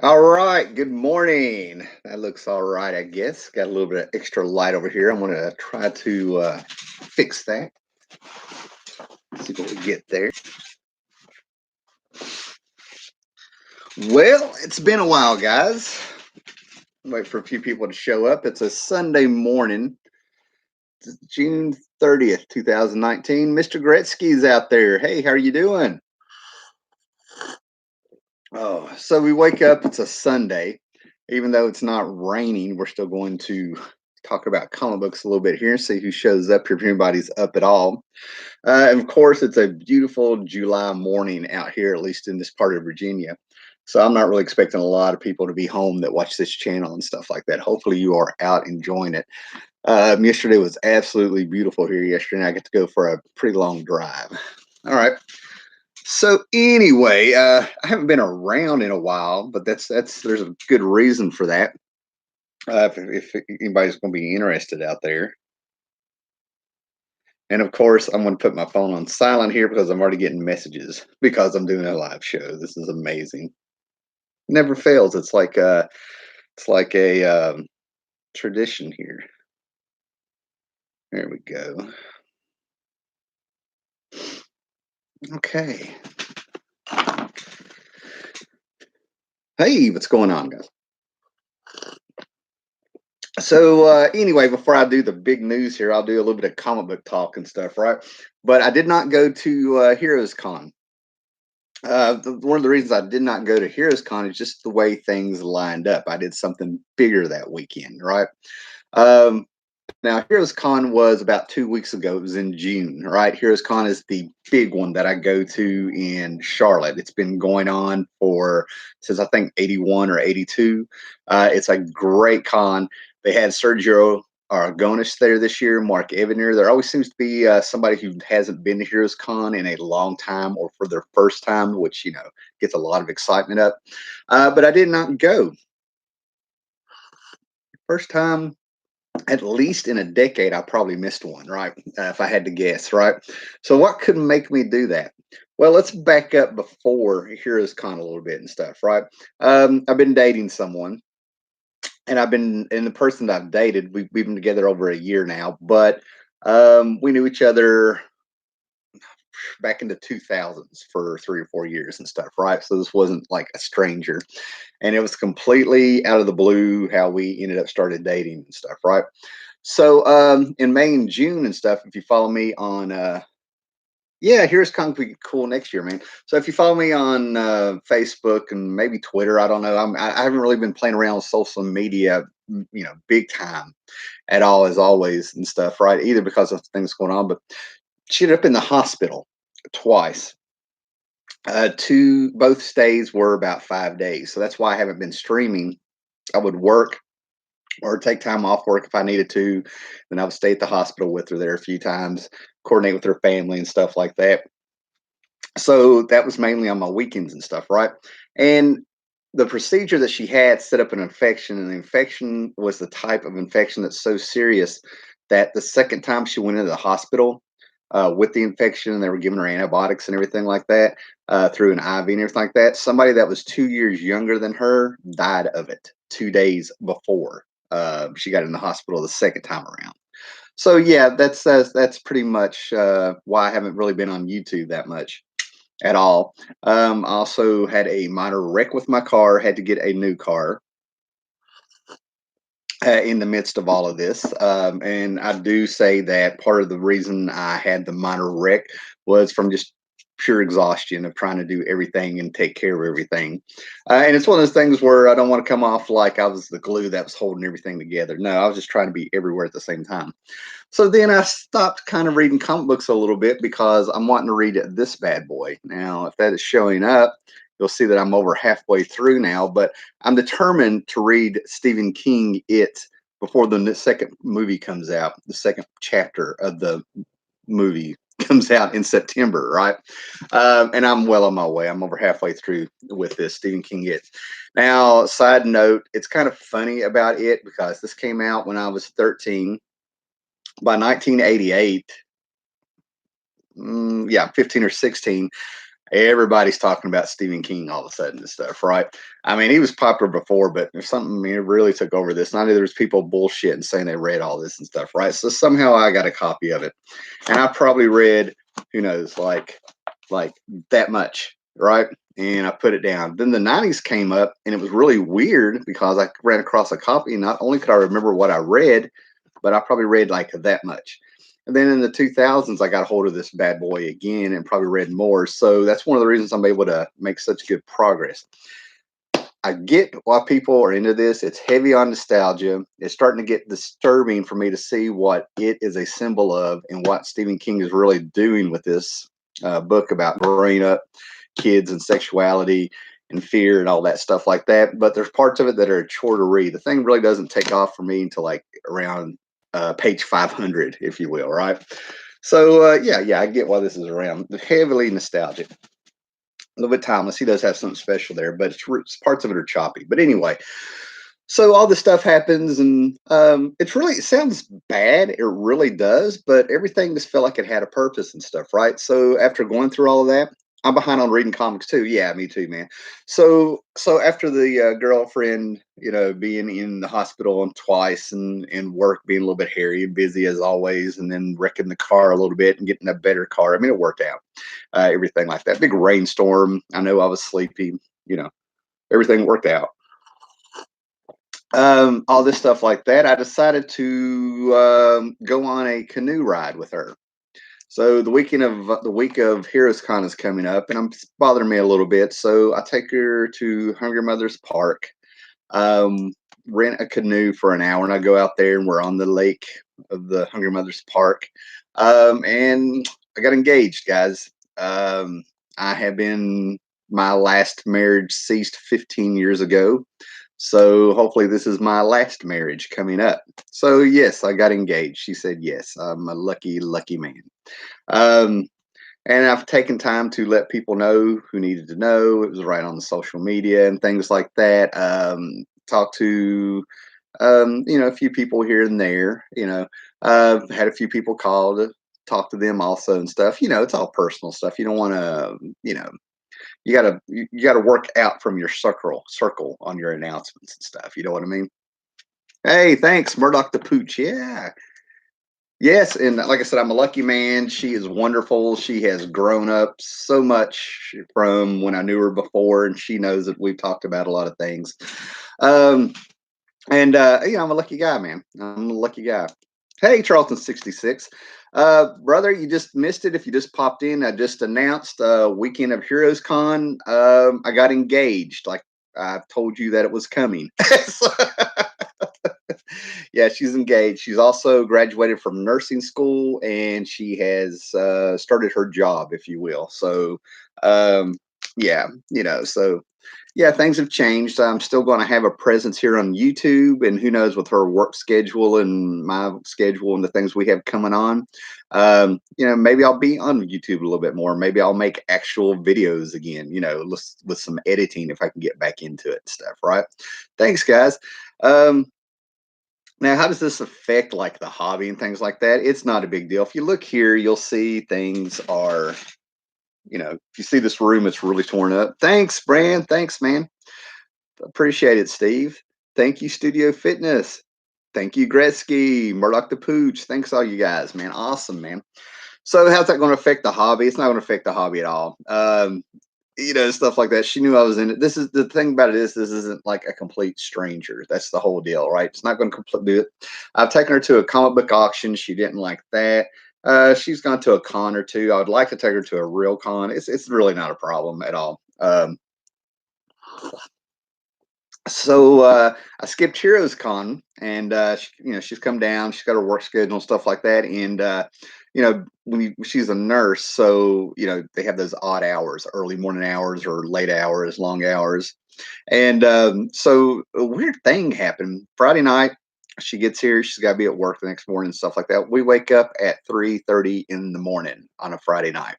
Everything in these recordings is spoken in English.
All right, good morning. That looks all right, I guess. Got a little bit of extra light over here. I'm going to try to fix that. See what we get there. Well, it's been a while, guys. Wait for a few people to show up. It's a Sunday morning, June 30th, 2019. Mr. Gretzky's out there. Hey, how are you doing? Oh, so we wake up. It's a Sunday. Even though it's not raining, we're still going to talk about comic books a little bit here, see who shows up here, if anybody's up at all. And of course, it's a beautiful July morning out here, at least in this part of Virginia. So I'm not really expecting a lot of people to be home that watch this channel and stuff like that. Hopefully, you are out enjoying it. Yesterday was absolutely beautiful here yesterday, and I get to go for a pretty long drive. All right. So anyway, I haven't been around in a while, but that's there's a good reason for that. If anybody's going to be interested out there. And of course, I'm going to put my phone on silent here because I'm already getting messages because I'm doing a live show. This is amazing. Never fails. It's like a tradition here. There we go. Okay. Hey, what's going on, guys? So anyway, before I do the big news here, I'll do a little bit of comic book talk and stuff, right? But I did not go to Heroes Con. One of the reasons I did not go to Heroes Con is just the way things lined up. I did something bigger that weekend, right? Um, Now, Heroes Con was about 2 weeks ago. It was in June, right? Heroes Con is the big one that I go to in Charlotte. It's been going on for since I think 81 or 82. It's a great con. They had Sergio Aragonis there this year, Mark Evander. There always seems to be somebody who hasn't been to Heroes Con in a long time or for their first time, which, gets a lot of excitement up. But I did not go. First time at least in a decade, I probably missed one, right? If I had to guess, right? So, what could make me do that? Well, let's back up before Heroes Con a little bit and stuff, right? I've been dating someone, and the person that I've dated, we've been together over a year now, but we knew each other back in the 2000s for 3 or 4 years and stuff, right? So, this wasn't like a stranger, and it was completely out of the blue how we ended up started dating and stuff, right? So in May and June and stuff, if you follow me on yeah, here's Concrete Cool next year, man. So if you follow me on Facebook and maybe Twitter, I don't know. I haven't really been playing around with social media, big time at all as always and stuff, right? Either because of things going on, but she ended up in the hospital twice. Two both stays were about 5 days, so that's why I haven't been streaming. I would work or take time off work if I needed to. Then I would stay at the hospital with her there a few times, coordinate with her family and stuff like that. So that was mainly on my weekends and stuff, right? And the procedure that she had set up an infection, and the infection was the type of infection that's so serious that the second time she went into the hospital with the infection, and they were giving her antibiotics and everything like that through an IV and everything like that. Somebody that was 2 years younger than her died of it 2 days before she got in the hospital the second time around. So yeah, that's pretty much why I haven't really been on YouTube that much at all. I also had a minor wreck with my car, had to get a new car in the midst of all of this. And I do say that part of the reason I had the minor wreck was from just pure exhaustion of trying to do everything and take care of everything. And it's one of those things where I don't want to come off like I was the glue that was holding everything together. No, I was just trying to be everywhere at the same time. So then I stopped kind of reading comic books a little bit because I'm wanting to read this bad boy. Now, if that is showing up, you'll see that I'm over halfway through now, but I'm determined to read Stephen King It before the second movie comes out, the second chapter of the movie comes out in September, right? And I'm well on my way. I'm over halfway through with this Stephen King It. Now, side note, it's kind of funny about it because this came out when I was 13. By 1988, yeah, 15 or 16, Everybody's talking about Stephen King all of a sudden and stuff, right? I mean, he was popular before, but there's something, I mean, it really took over this. Not that there's people bullshitting saying they read all this and stuff, right? So somehow I got a copy of it, and I probably read, who knows, like that much, right? And I put it down. Then the '90s came up, and it was really weird because I ran across a copy. Not only could I remember what I read, but I probably read like that much. And then in the 2000s, I got a hold of this bad boy again and probably read more. So that's one of the reasons I'm able to make such good progress. I get why people are into this. It's heavy on nostalgia. It's starting to get disturbing for me to see what it is a symbol of and what Stephen King is really doing with this book about growing up kids and sexuality and fear and all that stuff like that. But there's parts of it that are a chore to read. The thing really doesn't take off for me until like around page 500, if you will, right? So yeah, I get why this is around. Heavily nostalgic, a little bit timeless. He does have something special there, but it's parts of it are choppy. But anyway, so all this stuff happens, and it sounds bad. It really does, but everything just felt like it had a purpose and stuff, right? So after going through all of that, I'm behind on reading comics too. Yeah, me too, man. So after the girlfriend, being in the hospital and twice, and work being a little bit hairy and busy as always, and then wrecking the car a little bit and getting a better car. I mean, it worked out. Everything like that. Big rainstorm. I know I was sleepy. You know, everything worked out, all this stuff like that. I decided to go on a canoe ride with her. So the week of Heroes Con is coming up, and it's bothering me a little bit. So I take her to Hungry Mother's Park, um, rent a canoe for an hour, and I go out there, and we're on the lake of the Hungry Mother's Park. And I got engaged, guys. I have been My last marriage ceased 15 years ago. So hopefully this is my last marriage coming up. So yes, I got engaged. She said yes. I'm a lucky, lucky man. Um, and I've taken time to let people know who needed to know. It was right on the social media and things like that. Talk to a few people here and there. Had a few people call to talk to them also and stuff. It's all personal stuff. You don't want to, you gotta work out from your circle on your announcements and stuff. You know what I mean? Hey, thanks, Murdoch the Pooch. Yeah. Yes, and like I said, I'm a lucky man. She is wonderful. She has grown up so much from when I knew her before, and she knows that we've talked about a lot of things. Um, and I'm a lucky guy, man. I'm a lucky guy. Hey, Charlton 66. Brother, you just missed it if you just popped in. I just announced weekend of Heroes Con. I got engaged. Like I told you that it was coming. So, yeah, she's engaged. She's also graduated from nursing school, and she has started her job, if you will. So, um, yeah, so yeah, things have changed. I'm still going to have a presence here on YouTube, and who knows with her work schedule and my schedule and the things we have coming on. Maybe I'll be on YouTube a little bit more. Maybe I'll make actual videos again, with some editing if I can get back into it and stuff, right? Thanks, guys. Um, Now, how does this affect like the hobby and things like that? It's not a big deal. If you look here, you'll see things are, if you see this room, it's really torn up. Thanks, Brand. Thanks, man. Appreciate it, Steve. Thank you, Studio Fitness. Thank you, Gretzky, Murdoch the Pooch. Thanks, all you guys, man. Awesome, man. So, how's that going to affect the hobby? It's not going to affect the hobby at all. Stuff like that. She knew I was in it. This is the thing about it is this isn't like a complete stranger. That's the whole deal, right? It's not going to completely do it. I've taken her to a comic book auction. She didn't like that. She's gone to a con or two. I would like to take her to a real con. It's really not a problem at all. So I skipped Heroes Con, and she's come down. She's got her work schedule and stuff like that, and she's a nurse, so they have those odd hours, early morning hours or late hours, long hours, and so a weird thing happened Friday night. She gets here. She's got to be at work the next morning and stuff like that. We wake up at 3:30 in the morning on a Friday night.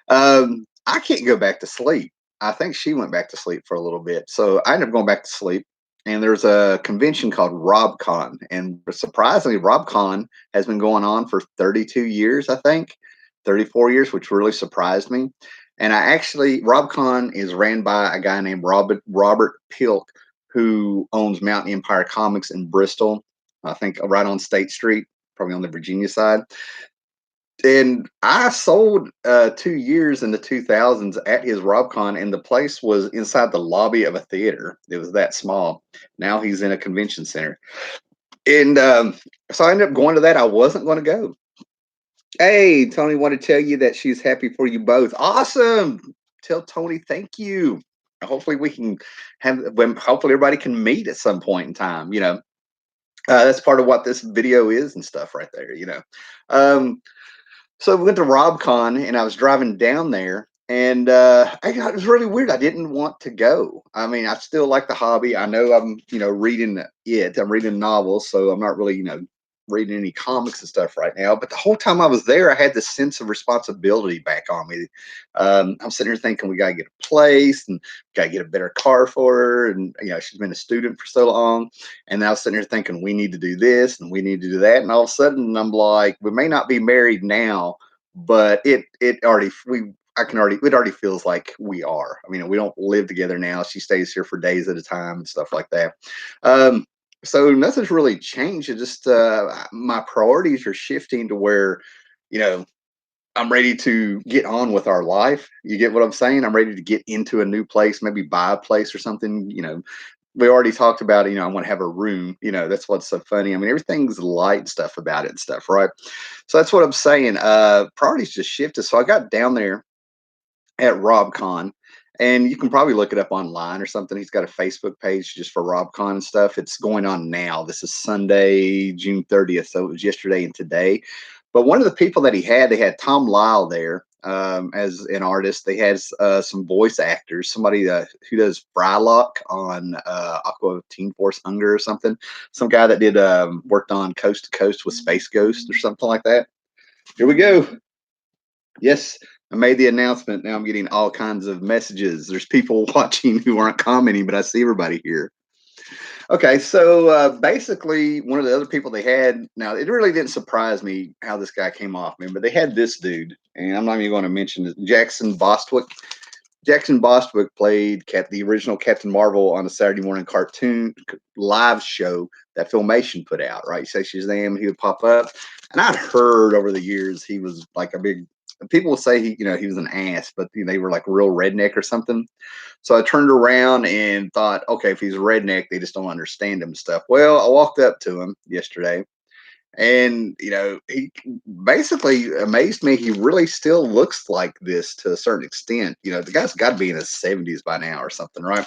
I can't go back to sleep. I think she went back to sleep for a little bit. So I ended up going back to sleep. And there's a convention called RobCon. And surprisingly, RobCon has been going on for 32 years, I think, 34 years, which really surprised me. And I actually, RobCon is ran by a guy named Robert Pilk, who owns Mountain Empire Comics in Bristol. I think right on State Street, probably on the Virginia side. And I sold 2 years in the 2000s at his RobCon, and the place was inside the lobby of a theater. It was that small. Now he's in a convention center. And so I ended up going to that. I wasn't going to go. Hey, Tony, want to tell you that she's happy for you both. Awesome. Tell Tony thank you. Hopefully we can have when hopefully everybody can meet at some point in time. That's part of what this video is and stuff right there. Um, so we went to RobCon and I was driving down there and it was really weird. I didn't want to go. I mean, I still like the hobby. I know I'm, reading it. I'm reading novels, so I'm not really, reading any comics and stuff right now. But the whole time I was there, I had this sense of responsibility back on me. I'm sitting here thinking we got to get a place and got to get a better car for her. And, she's been a student for so long. And I was sitting here thinking we need to do this and we need to do that. And all of a sudden I'm like, we may not be married now, but it already, it already feels like we are. I mean, we don't live together now. She stays here for days at a time and stuff like that. Um, so nothing's really changed. It just my priorities are shifting to where, you know, I'm ready to get on with our life. You get what I'm saying? I'm ready to get into a new place, maybe buy a place or something. We already talked about, I want to have a room. That's what's so funny. I mean, everything's light stuff about it and stuff, right? So that's what I'm saying. Priorities just shifted. So I got down there at RobCon, and you can probably look it up online or something. He's got a Facebook page just for RobCon and stuff. It's going on now. This is Sunday, June 30th. So it was yesterday and today. But one of the people that they had Tom Lyle there as an artist. They had some voice actors, somebody who does Frylock on Aqua Teen Force Hunger or something. Some guy that did worked on Coast to Coast with Space Ghost or something like that. Here we go. Yes, I made the announcement. Now I'm getting all kinds of messages. There's people watching who aren't commenting, but I see everybody here. Okay, so basically, one of the other people they had, now it really didn't surprise me how this guy came off, man, but they had this dude, and I'm not even going to mention it, Jackson Bostwick. Jackson Bostwick played the original Captain Marvel on a Saturday morning cartoon live show that Filmation put out, right? You say Shazam, he would pop up. And I'd heard over the years he was like a big, people would say he was an ass, but they were like real redneck or something. So I turned around and thought, okay, if he's a redneck, they just don't understand him and stuff. Well, I walked up to him yesterday and he basically amazed me. He really still looks like this to a certain extent. The guy's got to be in his 70s by now or something, right?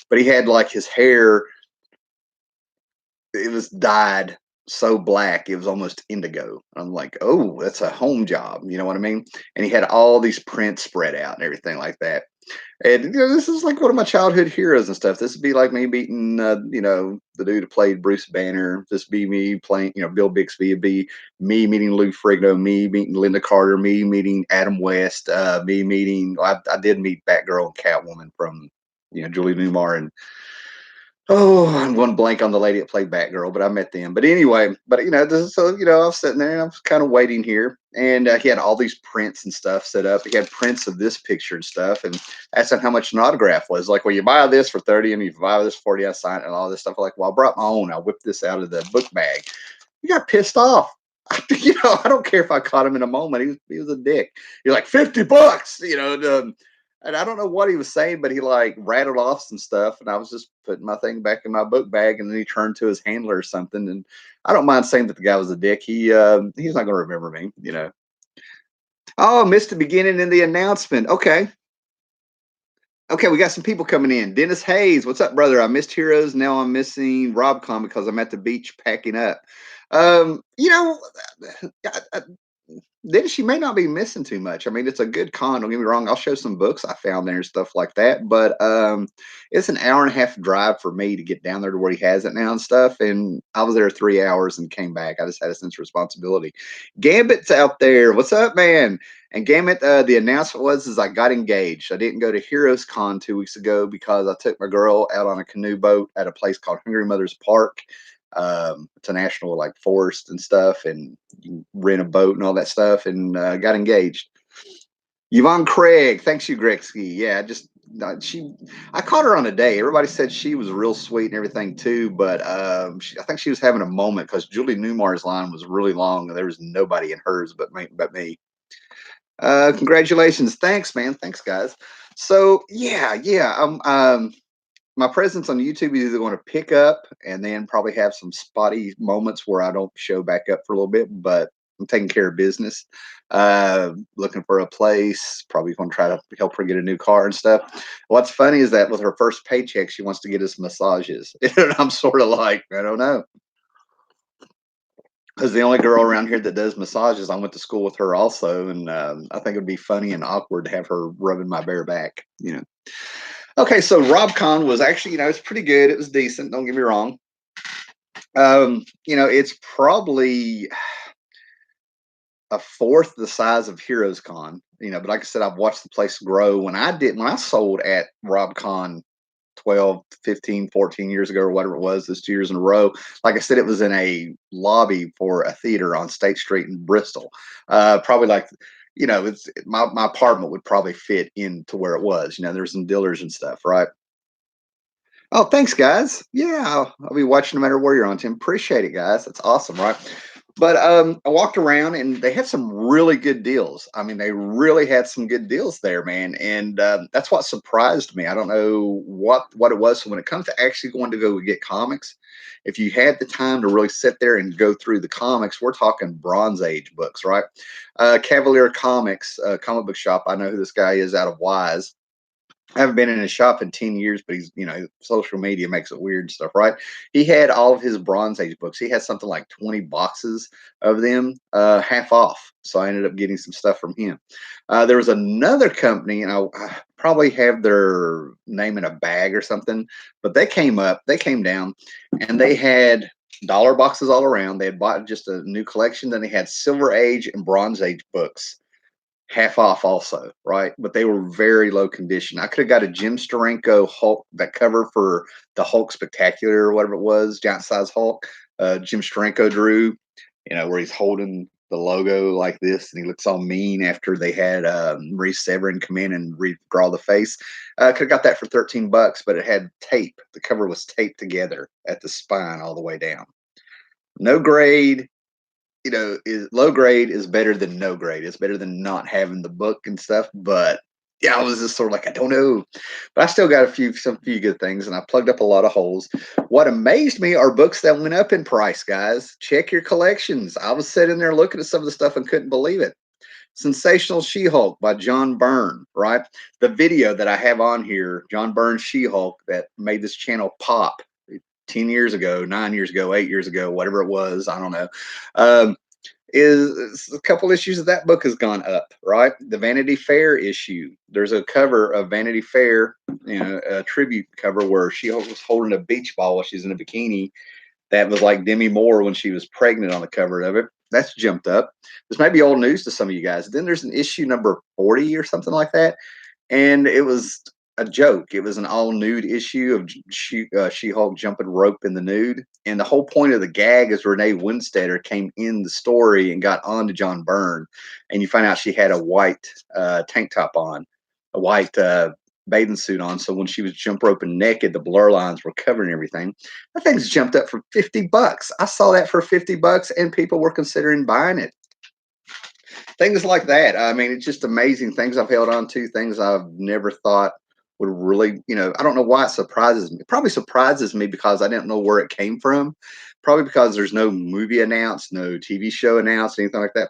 But he had like his hair, it was dyed so black it was almost indigo. I'm like, oh, that's a home job, you know what I mean? And he had all these prints spread out and everything like that. And this is like one of my childhood heroes and stuff. This would be like me meeting, the dude who played Bruce Banner. This would be me playing, Bill Bixby. It'd be me meeting Lou Ferrigno, me meeting Linda Carter, me meeting Adam West, me meeting. I did meet Batgirl and Catwoman from, Julie Newmar and oh, I'm going blank on the lady that played Batgirl, but I met them. But anyway, I was sitting there and I was kind of waiting here, and he had all these prints and stuff set up. He had prints of this picture and stuff, and asked him how much an autograph was. Like, well, you buy this for 30, and you buy this for 40, I sign it, and all this stuff. Like, well, I brought my own. I whipped this out of the book bag. He got pissed off. I don't care if I caught him in a moment. He was a dick. You're like $50, and I don't know what he was saying, but he like rattled off some stuff, and I was just putting my thing back in my book bag, and then he turned to his handler or something. And I don't mind saying that the guy was a dick. He's not going to remember me. Oh, missed the beginning in the announcement. Okay. Okay, we got some people coming in. Dennis Hayes, what's up, brother? I missed Heroes. Now I'm missing RobCon because I'm at the beach packing up. Um, you know, then she may not be missing too much. I mean, it's a good con. Don't get me wrong. I'll show some books I found there and stuff like that. But it's an hour and a half drive for me to get down there to where he has it now and stuff. And I was there 3 hours and came back. I just had a sense of responsibility. Gambit's out there. What's up, man? And Gambit, the announcement is I got engaged. I didn't go to Heroes Con 2 weeks ago because I took my girl out on a canoe boat at a place called Hungry Mother's Park. It's a national like forest and stuff, and you rent a boat and all that stuff, and got engaged. Yvonne Craig, thanks you, Gretzky. Yeah, just I caught her on a day. Everybody said she was real sweet and everything too, but I think she was having a moment because Julie Newmar's line was really long and there was nobody in hers but me. Congratulations, thanks, man, thanks, guys. So yeah, my presence on YouTube is either going to pick up and then probably have some spotty moments where I don't show back up for a little bit, but I'm taking care of business. Looking for a place, probably going to try to help her get a new car and stuff. What's funny is that with her first paycheck, she wants to get us massages. And I'm sort of like, I don't know. Because the only girl around here that does massages, I went to school with her also. And I think it'd be funny and awkward to have her rubbing my bare back, you know. Okay, so RobCon was actually, it's pretty good. It was decent. Don't get me wrong. It's probably a fourth the size of Heroes Con. But like I said, I've watched the place grow. When I sold at RobCon 12, 15, 14 years ago or whatever it was, those 2 years in a row. Like I said, it was in a lobby for a theater on State Street in Bristol. Probably like, it's my apartment would probably fit into where it was. There's some dealers and stuff, right? Oh, thanks, guys. Yeah, I'll be watching no matter where you're on, Tim. Appreciate it, guys. That's awesome, right? But I walked around and they had some really good deals. I mean, they really had some good deals there, man. And that's what surprised me. I don't know what it was. So when it comes to actually going to go get comics, if you had the time to really sit there and go through the comics, we're talking Bronze Age books, right? Cavalier Comics, comic book shop. I know who this guy is out of Wise. I haven't been in his shop in 10 years, but he's, social media makes it weird and stuff, right? He had all of his Bronze Age books. He had something like 20 boxes of them, half off. So I ended up getting some stuff from him. There was another company, and I probably have their name in a bag or something, but they came down, and they had dollar boxes all around. They had bought just a new collection. Then they had Silver Age and Bronze Age books half off also, right? But they were very low condition. I could have got a Jim Steranko Hulk, that cover for the Hulk Spectacular or whatever it was, giant size Hulk. Jim Steranko drew, where he's holding the logo like this and he looks all mean after they had Maurice Severin come in and redraw the face. Could have got that for $13, but it had tape. The cover was taped together at the spine all the way down. No grade, is low grade is better than no grade. It's better than not having the book and stuff. But yeah, I was just sort of like, I don't know. But I still got some few good things, and I plugged up a lot of holes. What amazed me are books that went up in price, guys. Check your collections. I was sitting there looking at some of the stuff and couldn't believe it. Sensational She-Hulk by John Byrne, right? The video that I have on here, John Byrne's She-Hulk, that made this channel pop 10 years ago, 9 years ago, 8 years ago, whatever it was, I don't know. Um, is a couple issues of that book has gone up, right? The Vanity Fair issue. There's a cover of Vanity Fair, a tribute cover where she was holding a beach ball while she's in a bikini. That was like Demi Moore when she was pregnant on the cover of it. That's jumped up. This might be old news to some of you guys. Then there's an issue number 40 or something like that, and it was a joke. It was an all nude issue of She-Hulk jumping rope in the nude, and the whole point of the gag is Renee Winstetter came in the story and got on to John Byrne, and you find out she had a white tank top on, a white bathing suit on. So when she was jump roping naked, the blur lines were covering everything. That thing's jumped up for $50. I saw that for $50, and people were considering buying it. Things like that. I mean, it's just amazing things I've held on to, things I've never thought would really, I don't know why it surprises me. It probably surprises me because I didn't know where it came from. Probably because there's no movie announced, no TV show announced, anything like that.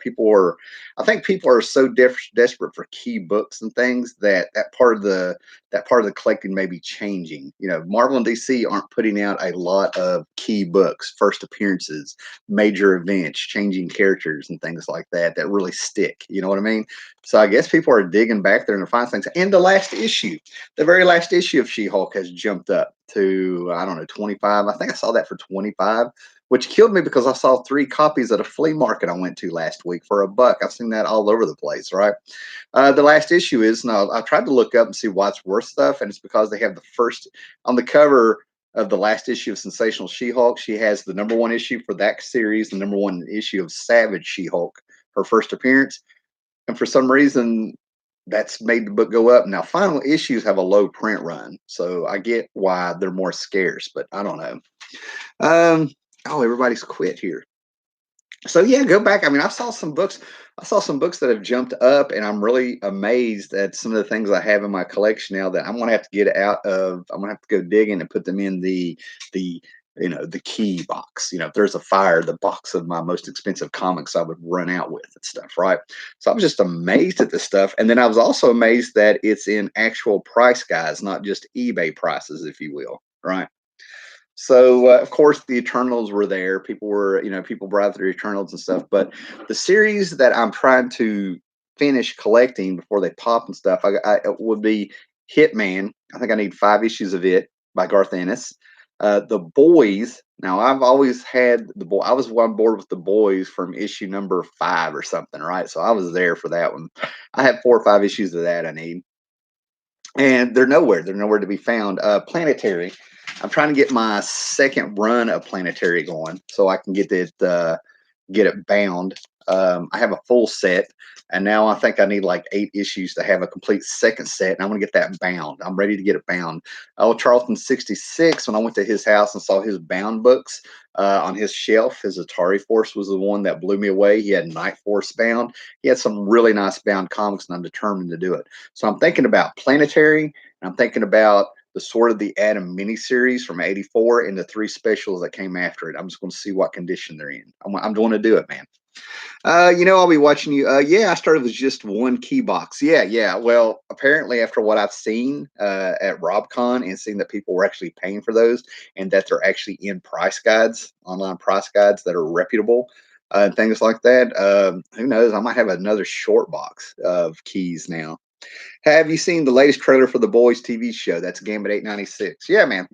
I think people are so desperate for key books and things that part of the collecting may be changing. Marvel and DC aren't putting out a lot of key books, first appearances, major events, changing characters and things like that really stick. You know what I mean? So I guess people are digging back there and find things. And the very last issue of She-Hulk has jumped up to, I don't know, 25. I think I saw that for 25, which killed me because I saw 3 copies at a flea market I went to last week for $1. I've seen that all over the place, right? The last issue is, now I tried to look up and see why it's worth stuff, and it's because they have the first on the cover of the last issue of Sensational She-Hulk. She has the #1 issue for that series, the #1 issue of Savage She-Hulk, her first appearance. And for some reason, that's made the book go up. Now, final issues have a low print run, so I get why they're more scarce, but I don't know. Um, oh, everybody's quit here. So yeah, go back. I mean, I saw some books. I saw some books that have jumped up, and I'm really amazed at some of the things I have in my collection now that I'm gonna have to get out of. I'm gonna have to go digging and put them in the the key box. If there's a fire, the box of my most expensive comics I would run out with and stuff, right? So I was just amazed at this stuff, and then I was also amazed that it's in actual price guides, not just eBay prices, if you will, right? So of course the Eternals were there. People were, people brought their Eternals and stuff. But the series that I'm trying to finish collecting before they pop and stuff, it would be Hitman. I think I need 5 issues of it by Garth Ennis. The Boys. Now I've always had the boy. I was on board with the Boys from issue number 5 or something, right? So I was there for that one. I have 4 or 5 issues of that I need, and they're nowhere. They're nowhere to be found. Planetary. I'm trying to get my second run of Planetary going so I can get it bound. I have a full set, and now I think I need like 8 issues to have a complete second set, and I'm gonna get that bound. I'm ready to get it bound. Oh, Charlton 66. When I went to his house and saw his bound books on his shelf, his Atari Force was the one that blew me away. He had Night Force bound. He had some really nice bound comics, and I'm determined to do it. So I'm thinking about Planetary, and I'm thinking about the Sword of the Atom miniseries from '84 and the 3 specials that came after it. I'm just going to see what condition they're in. I'm going to do it, man. I'll be watching you. Yeah, I started with just one key box. Yeah, yeah. Well, apparently, after what I've seen at RobCon and seeing that people were actually paying for those and that they're actually in price guides, online price guides that are reputable and things like that, who knows? I might have another short box of keys now. Have you seen the latest trailer for the Boys TV show? That's Gambit 896. Yeah, man.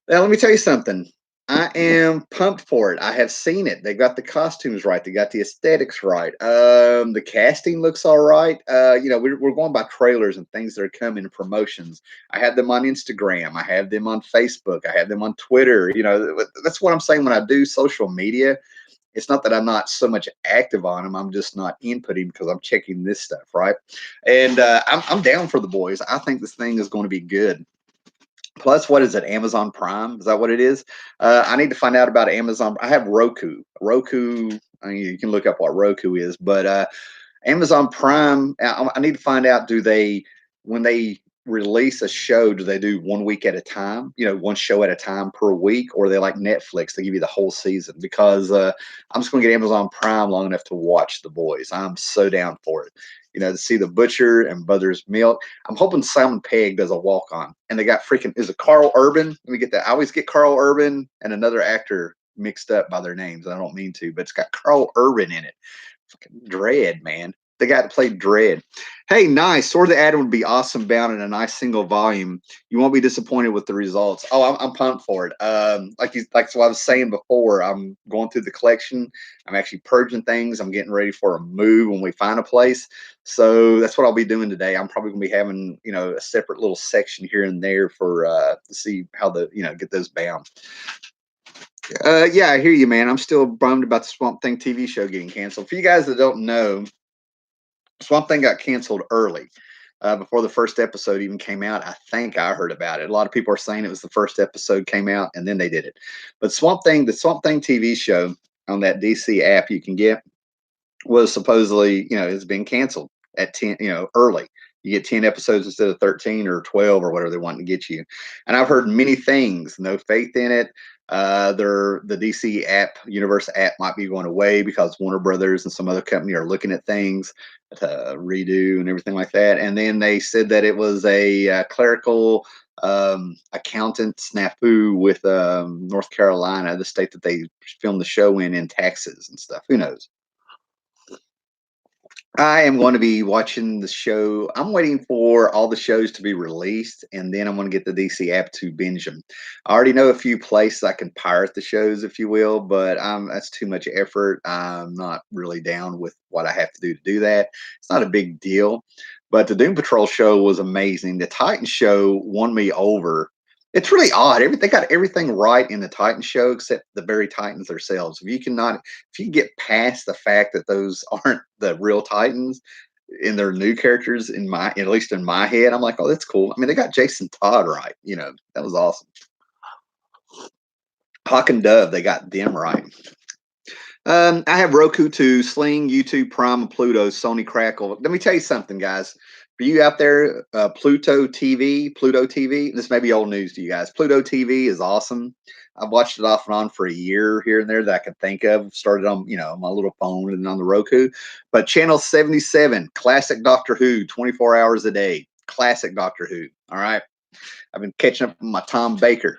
Now, let me tell you something. I am pumped for it. I have seen it. They got the costumes right. They got the aesthetics right. The casting looks all right. We're going by trailers and things that are coming in promotions. I have them on Instagram. I have them on Facebook. I have them on Twitter. That's what I'm saying when I do social media. It's not that I'm not so much active on them. I'm just not inputting because I'm checking this stuff, right? And I'm down for the Boys. I think this thing is going to be good. Plus, what is it? Amazon Prime? Is that what it is? I need to find out about Amazon. I have Roku. Roku. I mean, you can look up what Roku is, but Amazon Prime. I need to find out. Do they, when they release a show, do they do 1 week at a time? One show at a time per week, or are they like Netflix? They give you the whole season. Because I'm just going to get Amazon Prime long enough to watch The Boys. I'm so down for it. To see the Butcher and Butter's Milk. I'm hoping Simon Pegg does a walk on, and they got freaking. Is it Carl Urban? Let me get that. I always get Carl Urban and another actor mixed up by their names. I don't mean to, but it's got Carl Urban in it. Fucking Dread, man. The guy that played Dread. Hey, nice. Sword of the Atom would be awesome bound in a nice single volume. You won't be disappointed with the results. Oh, I'm pumped for it. Like what I was saying before, I'm going through the collection. I'm actually purging things. I'm getting ready for a move when we find a place. So that's what I'll be doing today. I'm probably going to be having, a separate little section here and there for to see how get those bound. Yeah, I hear you, man. I'm still bummed about the Swamp Thing TV show getting canceled. For you guys that don't know, Swamp Thing got canceled early, before the first episode even came out. I think I heard about it. A lot of people are saying it was the first episode came out and then they did it. But the Swamp Thing TV show on that DC app you can get was supposedly, has been canceled at 10, early. You get 10 episodes instead of 13 or 12 or whatever they want to get you. And I've heard many things, no faith in it. The DC app, Universe app might be going away because Warner Brothers and some other company are looking at things to redo and everything like that. And then they said that it was a clerical accountant snafu with North Carolina, the state that they filmed the show in taxes and stuff. Who knows? I am going to be watching the show. I'm waiting for all the shows to be released, and then I'm going to get the DC app to binge them. I already know a few places I can pirate the shows, if you will, but that's too much effort. I'm not really down with what I have to do that. It's not a big deal, but the Doom Patrol show was amazing. The Titan show won me over. It's really odd. They got everything right in the Titan show except the very Titans themselves. If you can get past the fact that those aren't the real Titans, in their new characters at least in my head. I'm like, oh, that's cool. I mean, they got Jason Todd right. That was awesome. Hawk and Dove, they got them right. I have Roku too, Sling, YouTube Prime, and Pluto, Sony Crackle. Let me tell you something, guys. For you out there, Pluto TV, this may be old news to you guys. Pluto TV is awesome. I've watched it off and on for a year here and there that I can think of. Started on, my little phone and on the Roku. But channel 77, classic Doctor Who, 24 hours a day. Classic Doctor Who. All right. I've been catching up with my Tom Baker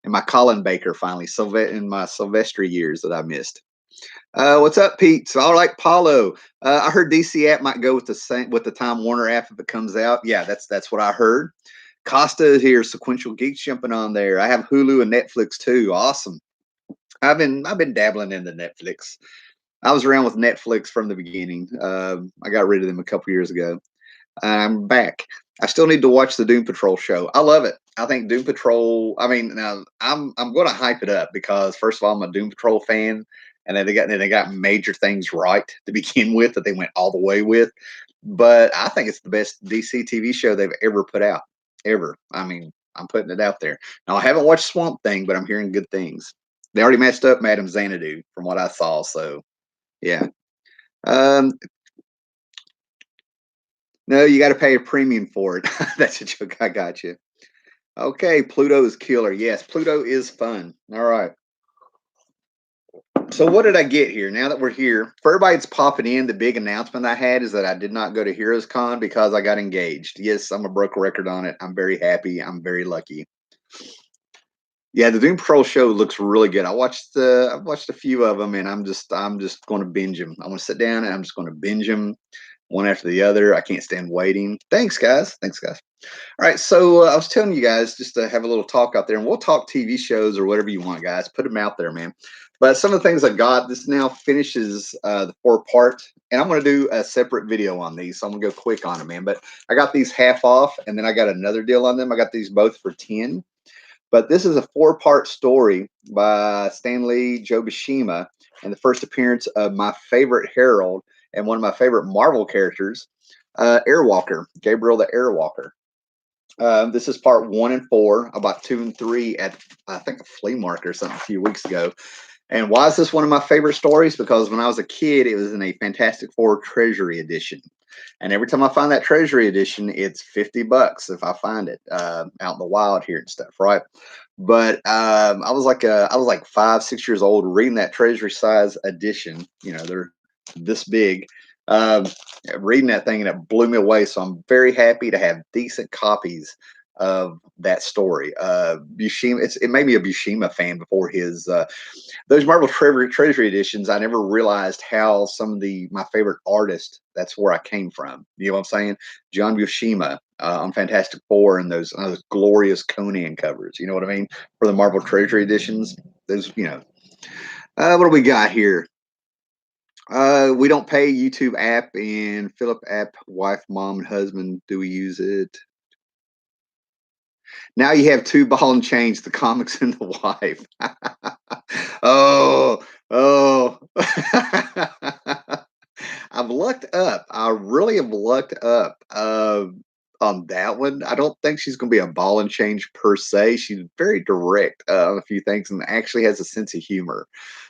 and my Colin Baker finally, in my Sylvester years that I missed. What's up, Pete? So, all right, Paulo. I heard DC app might go with the Time Warner app if it comes out. Yeah, that's what I heard. Costa is here. Sequential Geeks jumping on there. I have Hulu and Netflix too. Awesome. I've been dabbling into Netflix. I was around with Netflix from the beginning. I got rid of them a couple years ago. I'm back. I still need to watch the Doom Patrol show. I love it. I think Doom Patrol. I mean, now I'm going to hype it up because first of all, I'm a Doom Patrol fan, and then they got major things right to begin with that they went all the way with. But I think it's the best DC TV show they've ever put out, ever. I mean, I'm putting it out there. Now I haven't watched Swamp Thing, but I'm hearing good things. They already messed up Madam Xanadu from what I saw. So yeah. Um, no, you got to pay a premium for it. That's a joke. I got you. Okay, Pluto is killer. Yes, Pluto is fun. All right. So what did I get here? Now that we're here, for everybody that's popping in, the big announcement I had is that I did not go to Heroes Con because I got engaged. Yes, I'm a broke record on it. I'm very happy. I'm very lucky. Yeah, the Doom Patrol show looks really good. I've watched a few of them, and I'm just going to binge them. I'm going to sit down and I'm just going to binge them one after the other. I can't stand waiting. Thanks, guys. Thanks, guys. All right, so I was telling you guys just to have a little talk out there, and we'll talk TV shows or whatever you want, guys. Put them out there, man. But some of the things I got, this now finishes the 4-part, and I'm going to do a separate video on these, so I'm going to go quick on them, man. But I got these half off, and then I got another deal on them. I got these both for 10. But this is a 4-part story by Stan Lee, Joe Buscema, and the first appearance of my favorite Herald and one of my favorite Marvel characters, Airwalker, Gabriel the Airwalker. This is part 1 and 4. I bought 2 and 3 at I think a flea market or something a few weeks ago. And why is this one of my favorite stories? Because when I was a kid, it was in a Fantastic Four Treasury Edition. And every time I find that Treasury Edition, it's $50 if I find it out in the wild here and stuff, right? But I was like 5, 6 years old reading that Treasury size edition. They're this big. Um, Reading that thing and it blew me away. So I'm very happy to have decent copies of that story. Buscema, it made me a Buscema fan before his those Marvel Treasury editions. I never realized how some of my favorite artists. That's where I came from. You know what I'm saying? John Buscema on Fantastic Four and those glorious Conan covers. You know what I mean? For the Marvel Treasury editions. Those, what do we got here? We don't pay YouTube app and Philip app, wife, mom, and husband. Do we use it? Now you have two ball and chains, the comics and the wife. Oh, oh. I've lucked up. I really have lucked up on that one. I don't think she's going to be a ball and change per se. She's very direct on a few things and actually has a sense of humor.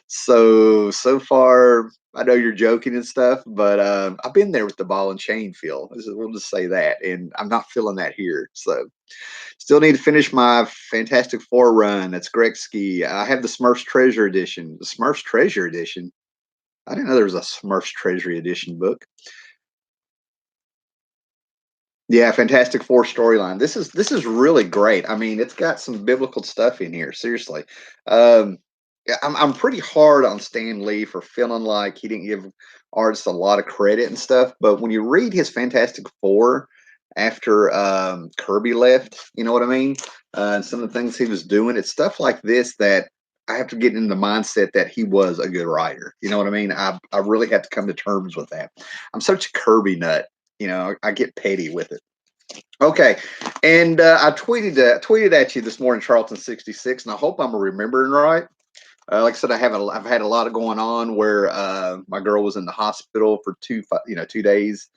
So far, I know you're joking and stuff, but I've been there with the ball and chain feel. We'll just say that, and I'm not feeling that here. So still need to finish my Fantastic Four run. That's Gretzky. I have the Smurfs Treasure Edition. The Smurfs Treasure Edition. I didn't know there was a Smurfs Treasury Edition book. Yeah, Fantastic Four storyline. This is really great. I mean, it's got some biblical stuff in here. Seriously, yeah, I'm pretty hard on Stan Lee for feeling like he didn't give artists a lot of credit and stuff. But when you read his Fantastic Four after Kirby left, you know what I mean, and some of the things he was doing, it's stuff like this that I have to get in the mindset that he was a good writer. You know what I mean? I really have to come to terms with that. I'm such a Kirby nut. I get petty with it. Okay, and I tweeted at you this morning, Charlton66, and I hope I'm remembering right. Like I said, I've had a lot of going on where my girl was in the hospital for 2 days.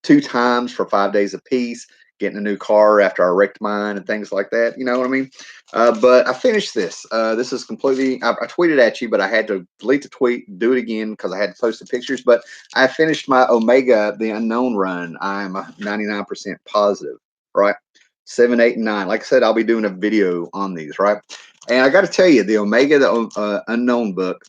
two times for 5 days apiece, getting a new car after I wrecked mine and things like that. You know what I mean? But I finished this. This is completely, I tweeted at you, but I had to delete the tweet, do it again because I had to post the pictures. But I finished my Omega, the Unknown run. I'm 99% positive, right? 7, 8, and 9. Like I said, I'll be doing a video on these, right? And I got to tell you, the Omega, the Unknown book,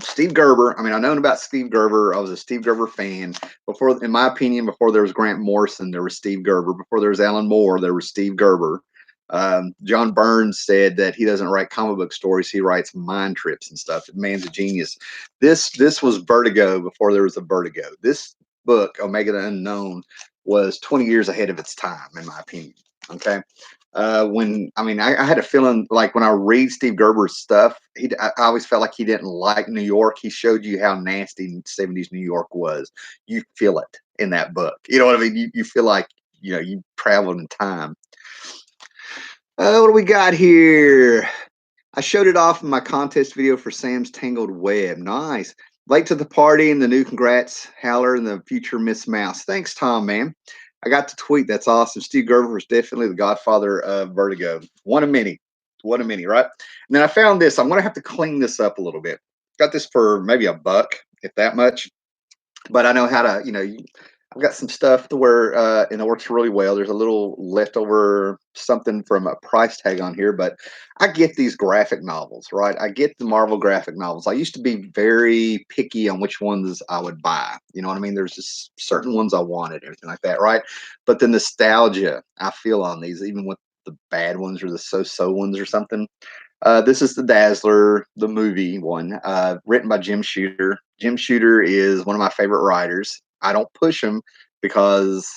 Steve Gerber. I mean, I known about Steve Gerber. I was a Steve Gerber fan before, in my opinion, before there was Grant Morrison, there was Steve Gerber. Before there was Alan Moore, there was Steve Gerber. John Byrne said that he doesn't write comic book stories; he writes mind trips and stuff. The man's a genius. This was Vertigo before there was a Vertigo. This book, Omega the Unknown, was 20 years ahead of its time, in my opinion. Okay, when I mean, I had a feeling like when I read Steve Gerber's stuff, I always felt like he didn't like New York. He showed you how nasty 70s New York was. You feel it in that book. You know what I mean? You feel like, you traveled in time. What do we got here? I showed it off in my contest video for Sam's Tangled Web. Nice. Late to the party and the new congrats, Howler, and the future Miss Mouse. Thanks, Tom, man. I got the tweet. That's awesome. Steve Gerber was definitely the godfather of Vertigo. One of many. One of many, right? And then I found this. I'm going to have to clean this up a little bit. Got this for maybe $1, if that much. But I know how to, I've got some stuff to where, and it works really well. There's a little leftover something from a price tag on here, but I get these graphic novels, right? I get the Marvel graphic novels. I used to be very picky on which ones I would buy. You know what I mean? There's just certain ones I wanted, everything like that, right? But the nostalgia I feel on these, even with the bad ones or the so-so ones or something. This is the Dazzler, the movie one, written by Jim Shooter. Jim Shooter is one of my favorite writers. I don't push him because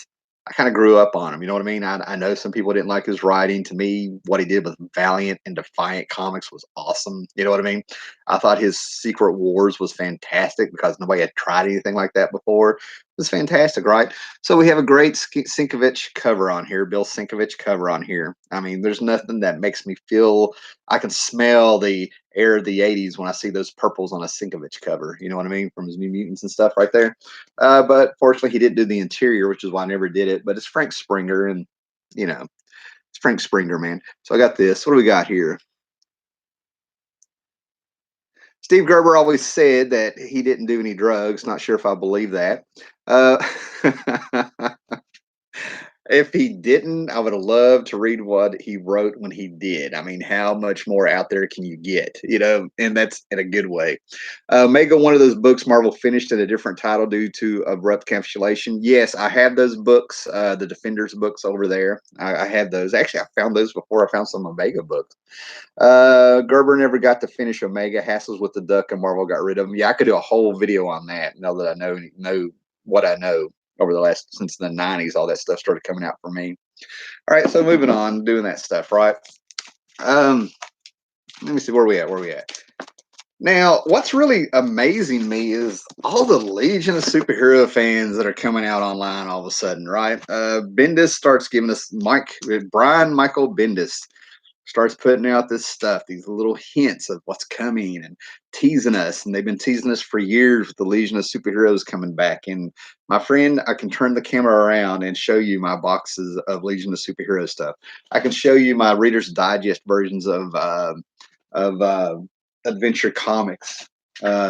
I kind of grew up on him. You know what I mean? I know some people didn't like his writing. To me, what he did with Valiant and Defiant Comics was awesome. You know what I mean? I thought his Secret Wars was fantastic because nobody had tried anything like that before. It was fantastic, right? So we have a great Sinkovich cover on here, Bill Sinkovich cover on here. I mean, there's nothing that makes me feel, I can smell the air of the 80s when I see those purples on a Sinkovich cover. You know what I mean? From his New Mutants and stuff right there. But fortunately, he didn't do the interior, which is why I never did it. But it's Frank Springer, and, it's Frank Springer, man. So I got this. What do we got here? Steve Gerber always said that he didn't do any drugs. Not sure if I believe that. Uh, If he didn't, I would have loved to read what he wrote when he did. I mean, how much more out there can you get? And that's in a good way. Mega, one of those books Marvel finished at a different title due to abrupt cancellation. Yes, I have those books, the Defenders books over there. I have those. Actually, I found those before I found some Omega books. Gerber never got to finish Omega. Hassles with the Duck and Marvel got rid of them. Yeah, I could do a whole video on that now that I know what I know over the last, since the 90s, all that stuff started coming out for me. All right, so moving on, doing that stuff, right? Um, Let me see, where we at. Now, what's really amazing me is all the legion of superhero fans that are coming out online all of a sudden, right? Bendis starts giving us Brian Michael Bendis starts putting out this stuff, these little hints of what's coming and teasing us. And they've been teasing us for years with the Legion of Superheroes coming back. And my friend, I can turn the camera around and show you my boxes of Legion of Superhero stuff. I can show you my Reader's Digest versions of Adventure Comics.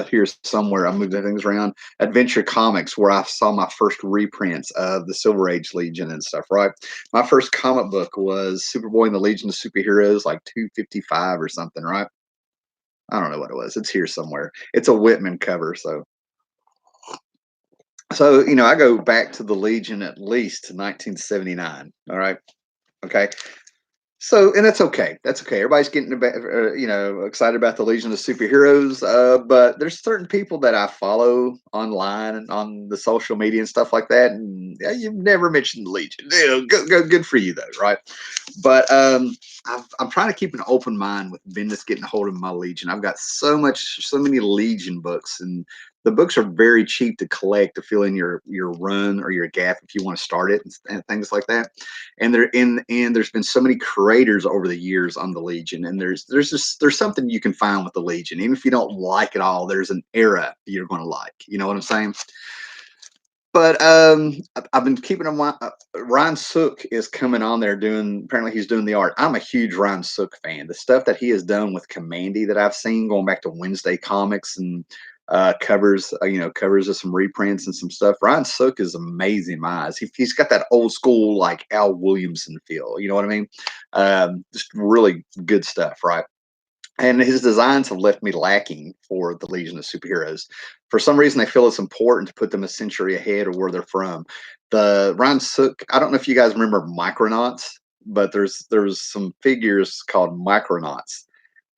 Here's somewhere I'm moving things around. Adventure Comics, where I saw my first reprints of the Silver Age Legion and stuff. Right, my first comic book was Superboy and the Legion of Superheroes, like 255 or something. Right, I don't know what it was. It's here somewhere. It's a Whitman cover, so I go back to the Legion at least to 1979. All right, okay. So, and that's okay. That's okay. Everybody's getting excited about the Legion of Superheroes. But there's certain people that I follow online and on the social media and stuff like that. And yeah, you've never mentioned the Legion. Good for you though, right? But I'm trying to keep an open mind with Bendis getting a hold of my Legion. I've got so many Legion books, and the books are very cheap to collect to fill in your run or your gap if you want to start it and things like that. And there's been so many creators over the years on the Legion, and there's something you can find with the Legion. Even if you don't like it all, there's an era you're going to like. You know what I'm saying? But I've been keeping in mind. Ryan Sook is coming on there doing. Apparently, he's doing the art. I'm a huge Ryan Sook fan. The stuff that he has done with Commandy that I've seen, going back to Wednesday Comics and covers, covers of some reprints and some stuff. Ryan Sook is amazing in my eyes. He's got that old school like Al Williamson feel. You know what I mean? Just really good stuff, right? And his designs have left me lacking for the Legion of Superheroes. For some reason, they feel it's important to put them a century ahead of where they're from. The Ryan Sook, I don't know if you guys remember Micronauts, but there's some figures called Micronauts,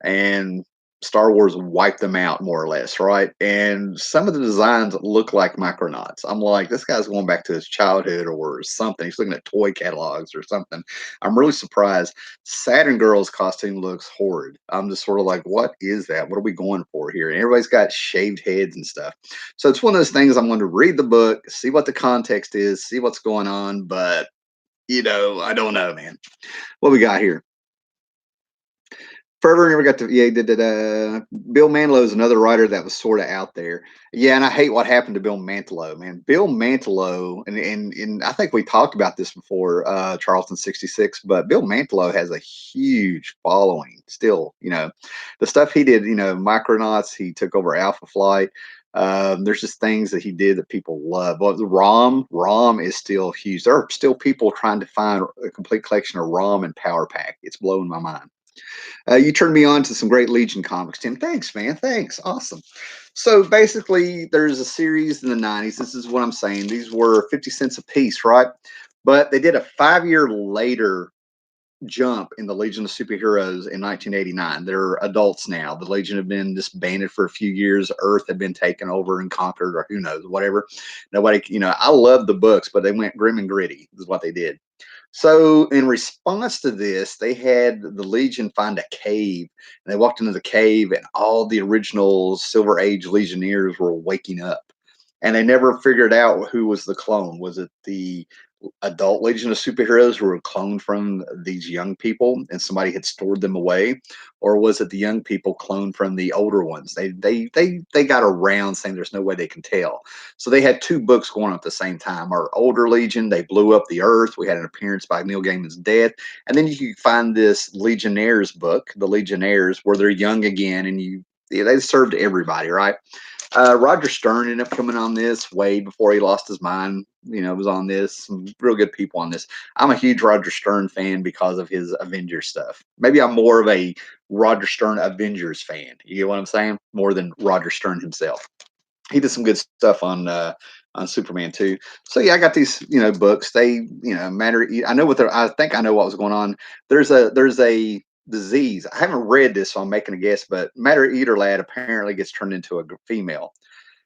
and Star Wars wiped them out more or less, right? And some of the designs look like Micronauts. I'm like, this guy's going back to his childhood or something. He's looking at toy catalogs or something. I'm really surprised. Saturn Girl's costume looks horrid. I'm just sort of like, what is that? What are we going for here? And everybody's got shaved heads and stuff. So it's one of those things. I'm going to read the book, see what the context is, see what's going on, but I don't know, man. What we got here? Ferber never got to. Yeah, he did. Bill Manilow is another writer that was sort of out there. Yeah, and I hate what happened to Bill Manilow, man. Bill Manilow, and I think we talked about this before, Charleston '66. But Bill Manilow has a huge following still. The stuff he did. Micronauts. He took over Alpha Flight. There's just things that he did that people love. Well, the ROM is still huge. There are still people trying to find a complete collection of ROM and Power Pack. It's blowing my mind. You turned me on to some great Legion comics, Tim. Thanks, man. Thanks. Awesome. So basically, there's a series in the 90s. This is what I'm saying. These were 50 cents a piece, right? But they did a 5 year later jump in the Legion of Superheroes in 1989. They're adults now. The Legion have been disbanded for a few years. Earth had been taken over and conquered, or who knows, whatever. Nobody, I love the books, but they went grim and gritty, is what they did. So, in response to this, they had the Legion find a cave. And they walked into the cave, and all the original Silver Age Legionnaires were waking up. And they never figured out who was the clone. Was it the adult Legion of Superheroes who were cloned from these young people and somebody had stored them away, or was it the young people cloned from the older ones? They got around saying there's no way they can tell. So they had two books going on at the same time. Our older Legion, they blew up the Earth. We had an appearance by Neil Gaiman's death, and then you can find this Legionnaires book, the Legionnaires, where they're young again, and they served everybody, right? Roger Stern ended up coming on this way before he lost his mind. Was on this. Some real good people on this. I'm a huge Roger Stern fan because of his Avengers stuff. Maybe I'm more of a Roger Stern Avengers fan. You get what I'm saying? More than Roger Stern himself. He did some good stuff on Superman too. So yeah, I got these books. They matter. I know what they're. I think I know what was going on. There's a disease. I haven't read this, so I'm making a guess. But Matter Eater Lad apparently gets turned into a female.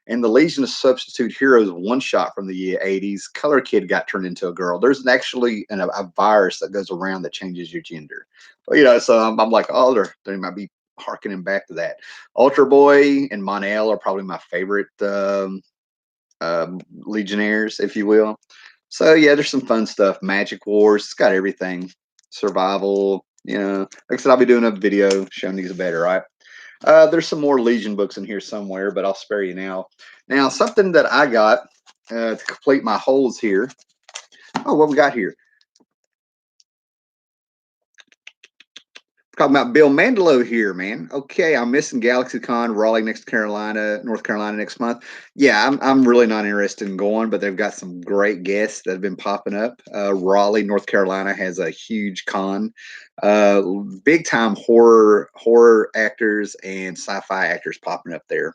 And the Legion of Substitute Heroes one shot from the 80s, Color Kid got turned into a girl. There's actually a virus that goes around that changes your gender. So I'm like, oh, they might be harkening back to that. Ultra Boy and Monel are probably my favorite Legionnaires, if you will. So yeah, there's some fun stuff. Magic Wars, it's got everything. Survival, like I said, I'll be doing a video showing these better, right? There's some more Legion books in here somewhere, but I'll spare you now. Now, something that I got to complete my holes here. Oh, what we got here? Talking about Bill Mandelo here, man. Okay, I'm missing GalaxyCon, Raleigh, North Carolina next month. Yeah, I'm really not interested in going, but they've got some great guests that have been popping up. Raleigh, North Carolina has a huge con. Big time horror actors and sci-fi actors popping up there.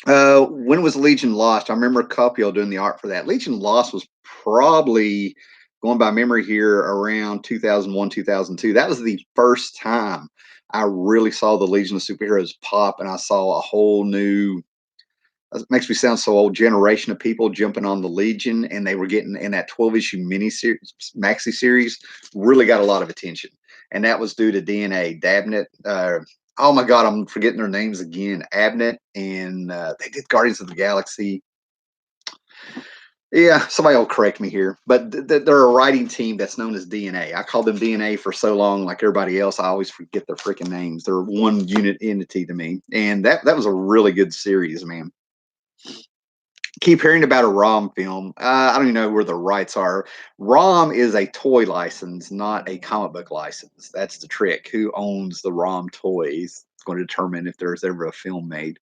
When was Legion Lost? I remember Capio doing the art for that. Legion Lost was probably going by memory here around 2001, 2002. That was the first time I really saw the Legion of Superheroes pop, and I saw a whole new. It makes me sound so old. Generation of people jumping on the Legion, and they were getting in that 12 issue mini series, maxi series. Really got a lot of attention, and that was due to DNA. Dabnett, oh my God, I'm forgetting their names again. Abnett, and they did Guardians of the Galaxy. Yeah, somebody will correct me here, but they're a writing team that's known as DNA. I called them DNA for so long, like everybody else. I always forget their freaking names. They're one unit entity to me, and that was a really good series, man. Keep hearing about a ROM film. I don't even know where the rights are. ROM is a toy license, not a comic book license. That's the trick. Who owns the ROM toys? It's going to determine if there's ever a film made.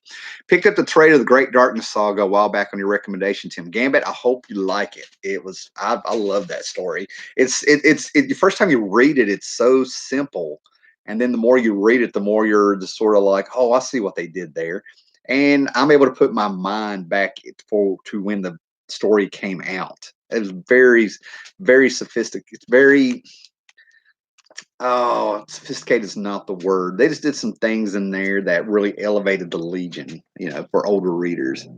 Picked up the trade of the Great Darkness Saga a while back on your recommendation, Tim Gambit. I hope you like it. I love that story. The first time you read it, it's so simple, and then the more you read it, the more you're just sort of like, oh, I see what they did there, and I'm able to put my mind back for to when the story came out. It was very sophisticated. It's very sophisticated is not the word. They just did some things in there that really elevated the Legion, for older readers.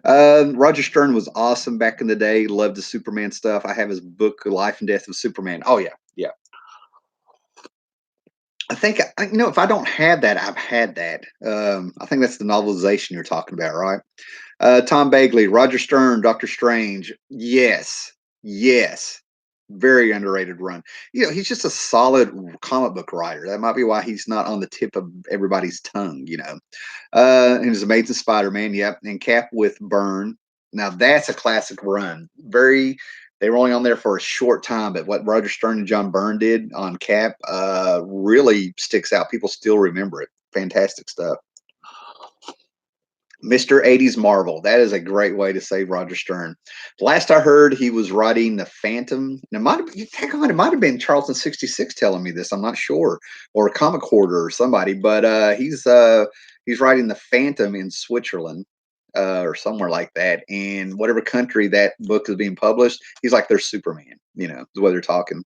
Roger Stern was awesome back in the day. Loved the Superman stuff. I have his book, Life and Death of Superman. Oh yeah, yeah. I think if I don't have that, I've had that. I think that's the novelization you're talking about, right? Tom Bagley, Roger Stern, Doctor Strange. Yes, yes. Very underrated run. He's just a solid comic book writer. That might be why he's not on the tip of everybody's tongue. And his Amazing Spider-Man, yep, and Cap with Byrne. Now that's a classic run. They were only on there for a short time, but what Roger Stern and John Byrne did on Cap really sticks out. People still remember it. Fantastic stuff. Mr. 80s Marvel. That is a great way to say Roger Stern. Last I heard, he was writing The Phantom. It might have been Charlton 66 telling me this. I'm not sure, or a comic hoarder or somebody. But he's writing The Phantom in Switzerland, or somewhere like that. And whatever country that book is being published, he's like their Superman. Is what they're talking.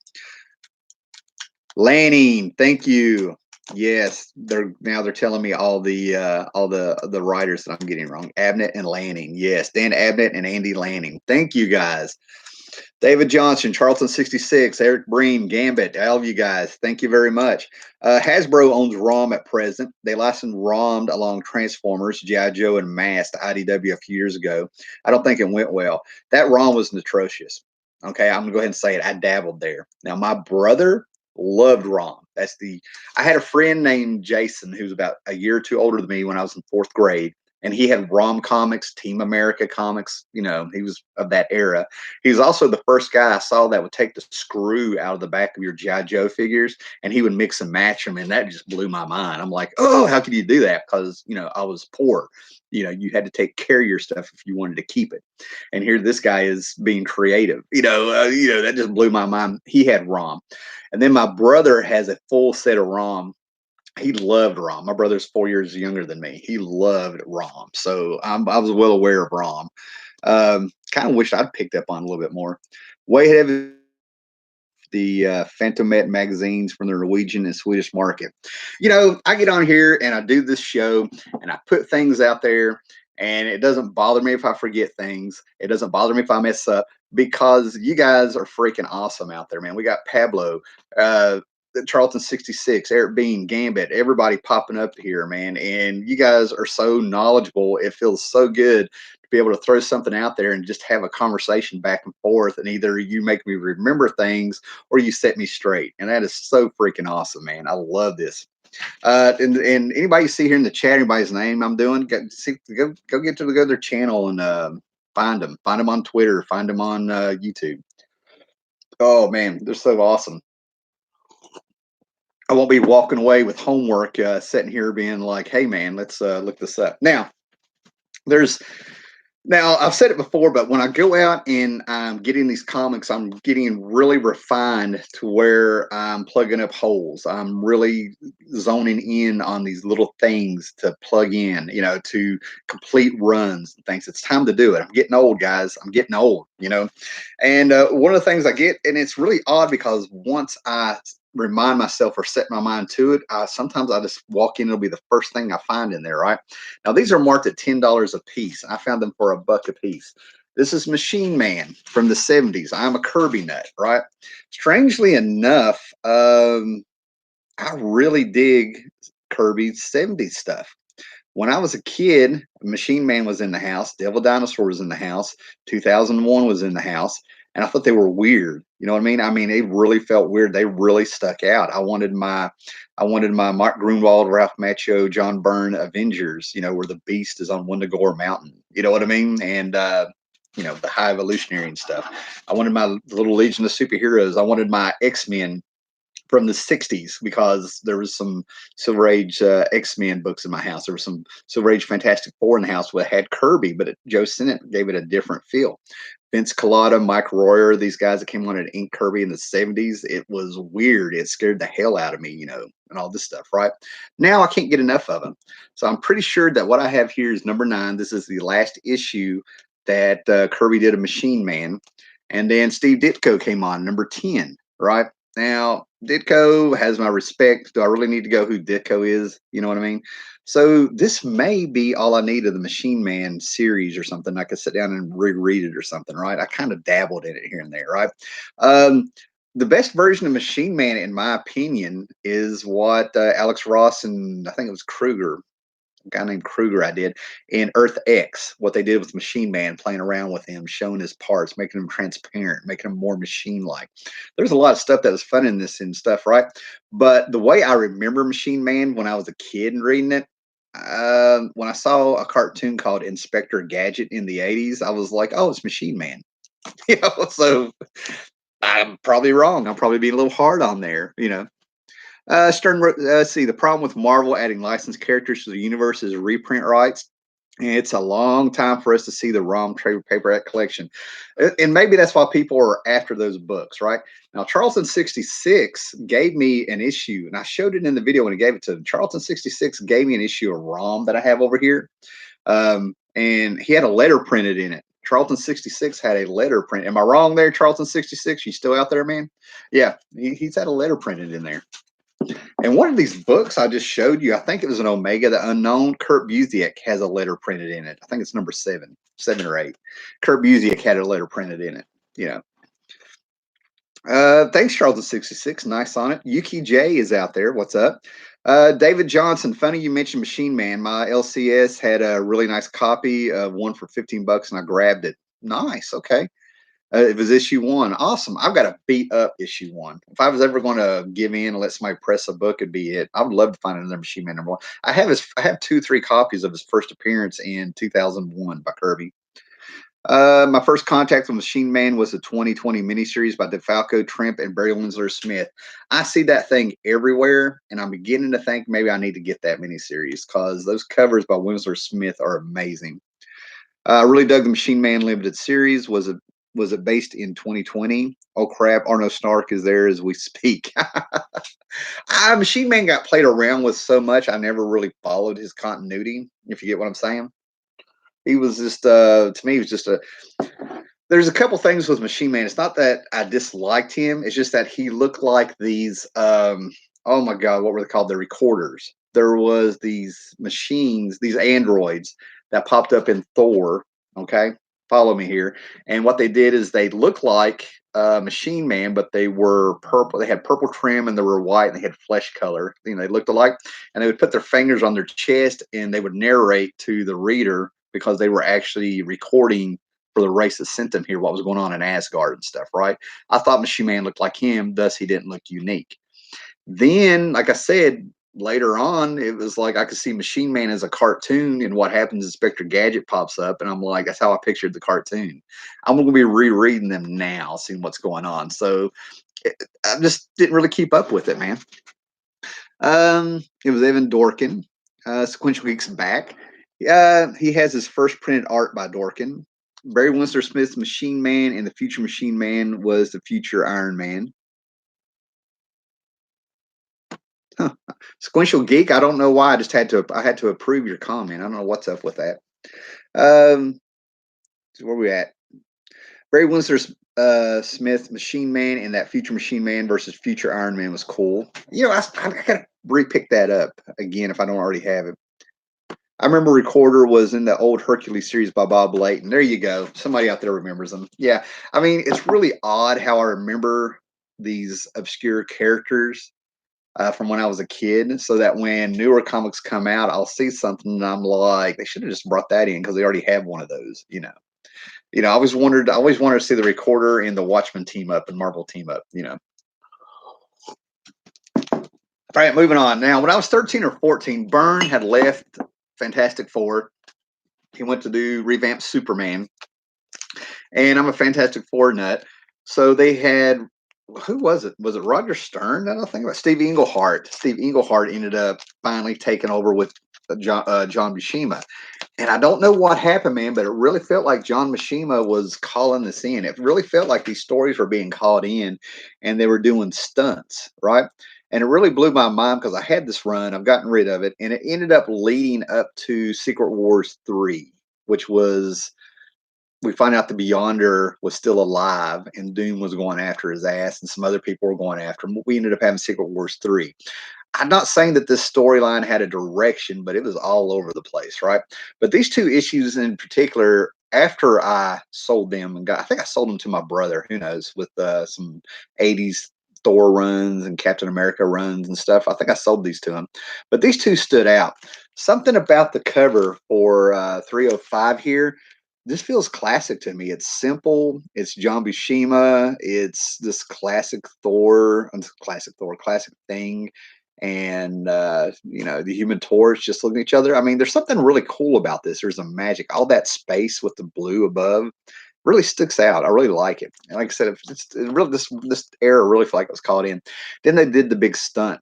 Lanning, thank you. Yes, they're telling me all the writers that I'm getting wrong. Abnett and Lanning. Yes, Dan Abnett and Andy Lanning. Thank you guys. David Johnson, Charlton 66, Eric Breen, Gambit, all of you guys. Thank you very much. Hasbro owns ROM at present. They licensed ROM along Transformers, G.I. Joe, and Mass to IDW a few years ago. I don't think it went well. That ROM was atrocious. Okay, I'm gonna go ahead and say it. I dabbled there. Now my brother loved ROM. I had a friend named Jason who's about a year or two older than me when I was in fourth grade, and he had ROM comics, Team America comics. He was of that era. He was also the first guy I saw that would take the screw out of the back of your G.I. Joe figures, and he would mix and match them, and that just blew my mind. I'm like, oh, how could you do that? Because I was poor. You had to take care of your stuff if you wanted to keep it. And here this guy is being creative. That just blew my mind. He had ROM, and then my brother has a full set of ROM. He loved ROM. My brother's 4 years younger than me. He loved ROM, so I was well aware of ROM. Kind of wish I'd picked up on a little bit more. Way ahead of the Fantomet magazines from the Norwegian and Swedish market. I get on here and I do this show and I put things out there, and it doesn't bother me if I forget things. It doesn't bother me if I mess up, because you guys are freaking awesome out there, man. We got Pablo, Charlton 66, Eric Bean, Gambit, everybody popping up here, man. And you guys are so knowledgeable. It feels so good to be able to throw something out there and just have a conversation back and forth. And either you make me remember things or you set me straight. And that is so freaking awesome, man. I love this. And anybody you see here in the chat, anybody's name I'm doing, go to their channel and find them on Twitter, find them on YouTube. Oh man, they're so awesome. I won't be walking away with homework, sitting here being like, "Hey, man, let's look this up." There's now I've said it before, but when I go out and I'm getting these comics, I'm getting really refined to where I'm plugging up holes. I'm really zoning in on these little things to plug in, to complete runs and things. It's time to do it. I'm getting old, guys. I'm getting old. And one of the things I get, and it's really odd because once I remind myself or set my mind to it, sometimes I just walk in, it'll be the first thing I find in there, right? Now, these are marked at $10 a piece. I found them for $1 a piece. This is Machine Man from the 70s. I'm a Kirby nut, right? Strangely enough, I really dig Kirby's 70s stuff. When I was a kid, Machine Man was in the house, Devil Dinosaur was in the house, 2001 was in the house, and I thought they were weird. You know what I mean? I mean, they really felt weird. They really stuck out. I wanted my Mark Grunwald, Ralph Macchio, John Byrne Avengers. Where the Beast is on Wendigo Mountain. You know what I mean? And the High Evolutionary and stuff. I wanted my little Legion of Superheroes. I wanted my X-Men from the 60s because there was some Silver Age X-Men books in my house. There was some Silver Age Fantastic Four in the house that had Kirby, but Joe Sinnott gave it a different feel. Vince Collada, Mike Royer, these guys that came on at Ink Kirby in the 70s, it was weird. It scared the hell out of me, and all this stuff, right? Now I can't get enough of them. So I'm pretty sure that what I have here is number 9. This is the last issue that Kirby did a Machine Man. And then Steve Ditko came on, number 10, right? Now, Ditko has my respect. Do I really need to go who Ditko is? You know what I mean? So this may be all I need of the Machine Man series or something. I could sit down and reread it or something, right? I kind of dabbled in it here and there, right? Um, the best version of Machine Man, in my opinion, is what Alex Ross and I think it was Kruger, a guy named Kruger, I did in Earth X. What they did with Machine Man, playing around with him, showing his parts, making him transparent, making him more machine-like. There's a lot of stuff that was fun in this and stuff, right? But the way I remember Machine Man when I was a kid and reading it, when I saw a cartoon called Inspector Gadget in the 80s, I was like, oh, it's Machine Man. So I'm probably wrong. I'm probably being a little hard on there. Stern, let's see. The problem with Marvel adding licensed characters to the universe is reprint rights. And it's a long time for us to see the ROM trade paperback collection. And maybe that's why people are after those books, right? Now, Charlton 66 gave me an issue, and I showed it in the video when he gave it to him. Charlton 66 gave me an issue of ROM that I have over here. And he had a letter printed in it. Charlton 66 had a letter print. Am I wrong there, Charlton 66? You still out there, man? Yeah, he's had a letter printed in there. And one of these books I just showed you, I think it was an Omega the Unknown. Kurt Busiek has a letter printed in it. I think it's number 7 or 8. Kurt Busiek had a letter printed in it. Thanks, Charles66. Nice on it. Yuki J is out there. What's up? David Johnson. Funny you mentioned Machine Man. My LCS had a really nice copy of one for $15, and I grabbed it. Nice. Okay. It was issue 1. Awesome. I've got a beat up issue 1. If I was ever going to give in and let somebody press a book, it'd be it. I would love to find another Machine Man number 1. I have 2-3 copies of his first appearance in 2001 by Kirby. My first contact with Machine Man was the 2020 miniseries by DeFalco, Trimp, and Barry Winslow Smith. I see that thing everywhere, and I'm beginning to think maybe I need to get that miniseries because those covers by Winslow Smith are amazing. I really dug the Machine Man limited series. Was it based in 2020? Oh crap! Arno Snark is there as we speak. Machine Man got played around with so much, I never really followed his continuity. If you get what I'm saying, he was just to me, he was just a. There's a couple things with Machine Man. It's not that I disliked him. It's just that he looked like these. Oh my God, what were they called? The recorders. There was these machines, these androids that popped up in Thor. Okay, follow me here. And what they did is they looked like Machine Man, but they were purple. They had purple trim and they were white and they had flesh color. They looked alike. And they would put their fingers on their chest and they would narrate to the reader because they were actually recording for the race that sent them here what was going on in Asgard and stuff, right? I thought Machine Man looked like him, thus he didn't look unique. Then, like I said, later on, it was like I could see Machine Man as a cartoon, and what happens is Inspector Gadget pops up, and I'm like, that's how I pictured the cartoon. I'm going to be rereading them now, seeing what's going on. So I just didn't really keep up with it, man. It was Evan Dorkin, Sequential Geeks back. He has his first printed art by Dorkin. Barry Winslow Smith's Machine Man and the future Machine Man was the future Iron Man. Huh. Sequential Geek, I don't know why. I had to approve your comment. I don't know what's up with that. So where we at? Barry Winslow Smith Machine Man and that future Machine Man versus future Iron Man was cool. I gotta re-pick that up again if I don't already have it. I remember Recorder was in the old Hercules series by Bob Layton. There you go. Somebody out there remembers them. Yeah. I mean, it's really odd how I remember these obscure characters from when I was a kid, so that when newer comics come out, I'll see something and I'm like, they should have just brought that in because they already have one of those. I always wanted to see the Recorder and the Watchmen team up and Marvel team up. All right, moving on. Now, when I was 13 or 14, Byrne had left Fantastic Four. He went to do revamp Superman, and I'm a Fantastic Four nut. So they had, who was it? Was it Roger Stern? I don't think about Steve Englehart. Steve Englehart ended up finally taking over with John Buscema. And I don't know what happened, man, but it really felt like John Mishima was calling this in. It really felt like these stories were being called in and they were doing stunts, right? And it really blew my mind because I had this run, I've gotten rid of it, and it ended up leading up to Secret Wars 3, which was we find out the Beyonder was still alive and Doom was going after his ass and some other people were going after him. We ended up having Secret Wars 3. I'm not saying that this storyline had a direction, but it was all over the place, right? But these two issues in particular, after I sold them and I think I sold them to my brother, who knows, with some 80s Thor runs and Captain America runs and stuff. I think I sold these to him. But these two stood out. Something about the cover for 305 here. This feels classic to me. It's simple. It's John Buscema. It's this classic thing, and the Human Torch just looking at each other. I mean, there's something really cool about this. There's a magic, all that space with the blue above really sticks out. I really like it. And like I said, this era really felt like it was caught in. Then they did the big stunt.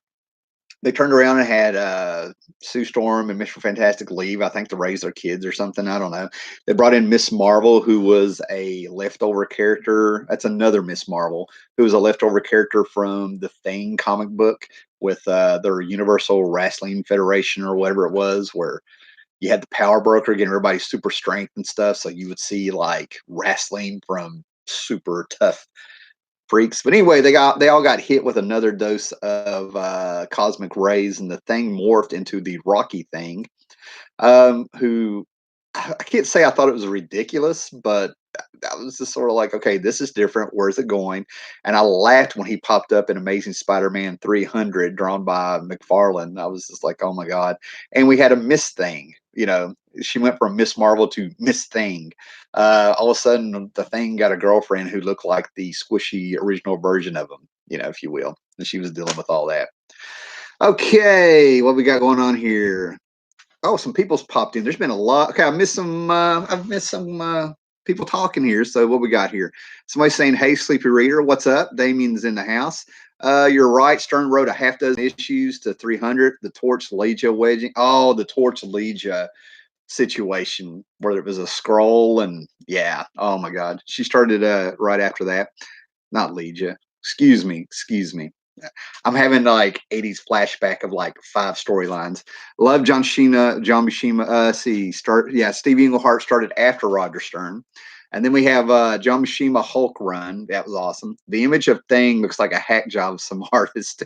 They turned around and had Sue Storm and Mr. Fantastic leave, I think, to raise their kids or something. I don't know. They brought in Miss Marvel, who was a leftover character. That's another Miss Marvel, who was a leftover character from the Thing comic book with their Universal Wrestling Federation or whatever it was, where you had the power broker getting everybody super strength and stuff. So you would see like wrestling from super tough freaks. But anyway, they all got hit with another dose of cosmic rays, and the thing morphed into the Rocky Thing. Who I can't say I thought it was ridiculous, but I was just sort of like, okay, this is different. Where's it going? And I laughed when he popped up in Amazing Spider-Man 300, drawn by McFarlane. I was just like, oh my god! And we had a Miss Thing. She went from Miss Marvel to Miss Thing. All of a sudden, the Thing got a girlfriend who looked like the squishy original version of him, if you will. And she was dealing with all that. Okay, what we got going on here? Oh, some people's popped in. There's been a lot. Okay, I've missed some people talking here. So what we got here? Somebody saying, "Hey, Sleepy Reader, what's up?" Damien's in the house. You're right. Stern wrote a half dozen issues to 300. The Torch Legia wedging. Oh, the Torch Legia situation where it was a scroll and yeah. Oh my God, she started right after that. Not Legia. Excuse me. I'm having like 80s flashback of like 5 storylines. Love John Mishima. Steve Englehart started after Roger Stern. And then we have John Mishima Hulk run. That was awesome. The Image of Thing looks like a hack job of some artist.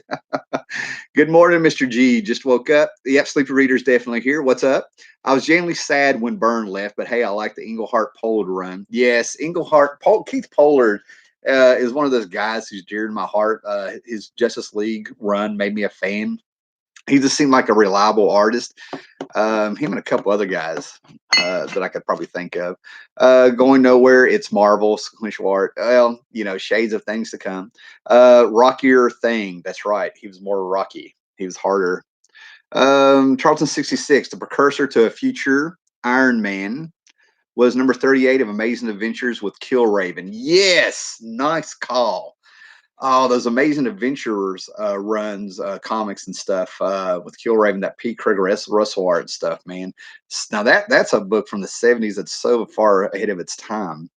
Good morning, Mr. G. Just woke up. Yep, Sleepy Reader's definitely here. What's up? I was genuinely sad when Byrne left, but hey, I like the Englehart Pollard run. Yes, Keith Pollard is one of those guys who's dear to my heart. His Justice League run made me a fan. He just seemed like a reliable artist. Him and a couple other guys that I could probably think of. Going nowhere, it's Marvel, sequential art. Well, shades of things to come. Rockier Thing. That's right. He was more rocky. He was harder. Charlton 66, the precursor to a future Iron Man, was number 38 of Amazing Adventures with Killraven. Yes, nice call. Oh, those Amazing Adventurers runs, comics and stuff with Killraven, that Pete Kruger Russell art stuff, man. Now that's a book from the 70s that's so far ahead of its time.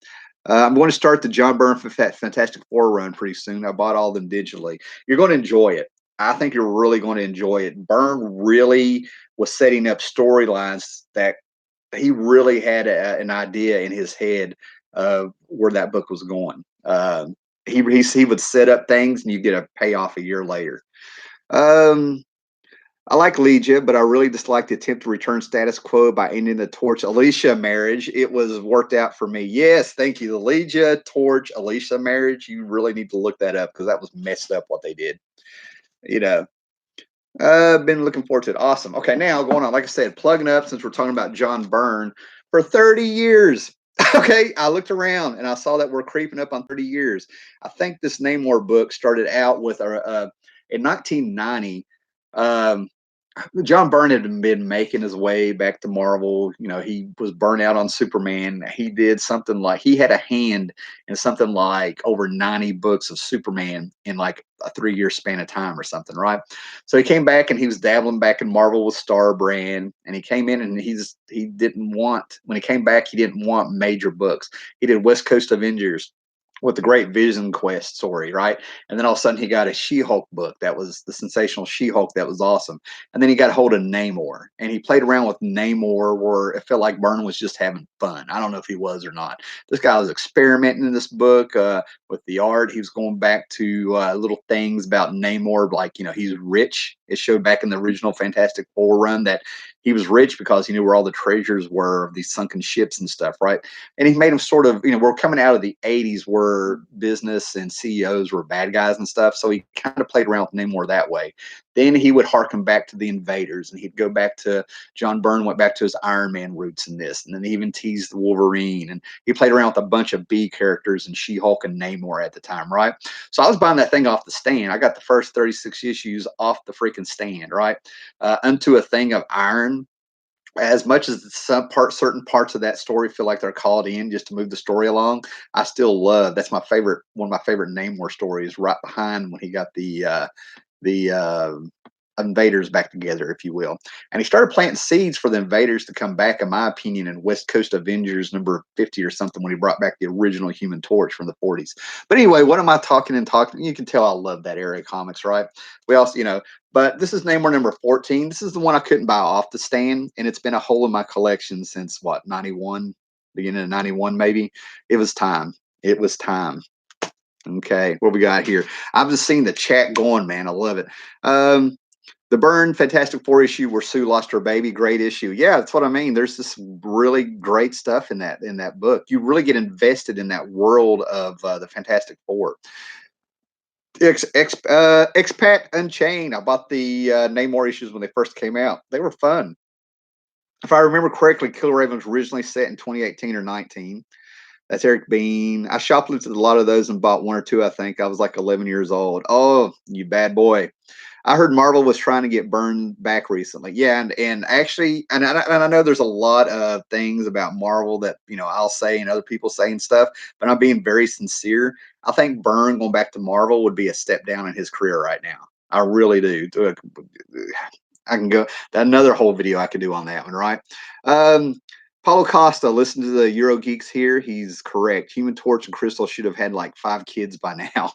I'm going to start the John Byrne Fantastic Four run pretty soon. I bought all of them digitally. You're going to enjoy it. I think you're really going to enjoy it. Byrne really was setting up storylines that he really had an idea in his head of where that book was going. He would set up things and you get a payoff a year later. I like Legia, but I really dislike the attempt to return status quo by ending the Torch Alicia marriage. It was worked out for me. Yes, thank you. The Legia Torch Alicia marriage. You really need to look that up because that was messed up what they did. Been looking forward to it. Awesome. Okay, now going on, like I said, plugging up since we're talking about John Byrne. For 30 years, Okay, I looked around and I saw that we're creeping up on 30 years. I think this Namor book started out with in 1990. Um, John Byrne had been making his way back to Marvel. You know, he was burnt out on Superman. He did something like he had a hand in something like over 90 books of Superman in like a 3 year span of time or something, right? So he came back and he was dabbling back in Marvel with Star Brand. And he came in and he didn't want when he came back, he didn't want major books. He did West Coast Avengers with the Great Vision Quest story, right? And then all of a sudden he got a She-Hulk book that was the sensational She-Hulk that was awesome. And then he got a hold of Namor, and he played around with Namor where it felt like Byrne was just having fun. I don't know if he was or not. This guy was experimenting in this book with the art. He was going back to little things about Namor, like, you know, he's rich. It showed back in the original Fantastic Four run that he was rich because he knew where all the treasures were of these sunken ships and stuff, right? And he made him sort of, you know, we're coming out of the 80s where business and CEOs were bad guys and stuff. So he kind of played around with Namor that way. Then he would harken back to the Invaders, and he'd go back to John Byrne went back to his Iron Man roots in this, and then he even teased the Wolverine, and he played around with a bunch of B characters and She-Hulk and Namor at the time, right? So I was buying that thing off the stand. I got the first 36 issues off the freaking stand, right? Unto a Thing of Iron. As much as certain parts of that story feel like they're called in just to move the story along, I still love that's my favorite one of my favorite Namor stories right behind when he got the invaders back together, if you will. And he started planting seeds for the invaders to come back, in my opinion, in West Coast Avengers number 50 or something when he brought back the original Human Torch from the 40s. But anyway, what am I talking and talking? You can tell I love that era of comics, right? We also, you know, but this is Namor number 14. This is the one I couldn't buy off the stand, and it's been a hole in my collection since what, 91, beginning of 91, maybe. It was time. It was time. Okay, what we got here? I've just seen the chat going, man. I love it. Um, the Byrne Fantastic Four issue where Sue lost her baby, great issue. Yeah, that's what I mean. There's this really great stuff in that book. You really get invested in that world of the Fantastic Four. Expat Unchained. I bought the Namor issues when they first came out. They were fun. If I remember correctly, Killer Raven was originally set in 2018 or 19. That's Eric Bean. I shoplifted a lot of those and bought one or two, I think. I was like 11 years old. Oh, you bad boy. I heard Marvel was trying to get Byrne back recently. Yeah, and actually, and I know there's a lot of things about Marvel that, you know, I'll say and other people say and stuff, but I'm being very sincere. I think Byrne going back to Marvel would be a step down in his career right now. I really do. I can go another whole video I could do on that one, right? Um, Paulo Costa, listen to the Euro Geeks here. He's correct. Human Torch and Crystal should have had like 5 kids by now.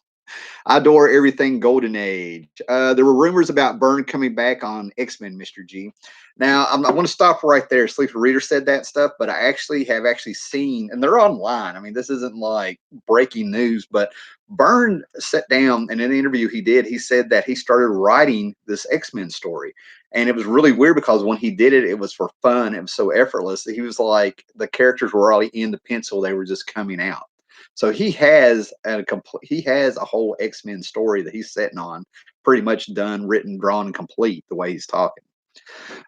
I adore everything Golden Age. There were rumors about Byrne coming back on X-Men, Mr. G. Now, I want to stop right there. Sleeper Reader said that stuff, but I actually have seen, and they're online. I mean, this isn't like breaking news, but Byrne sat down and in an interview he did, he said that he started writing this X-Men story. And it was really weird because when he did it, it was for fun. It was so effortless. He was like, the characters were already in the pencil. They were just coming out. So he has a whole X-Men story that he's sitting on, pretty much done, written, drawn, and complete the way he's talking.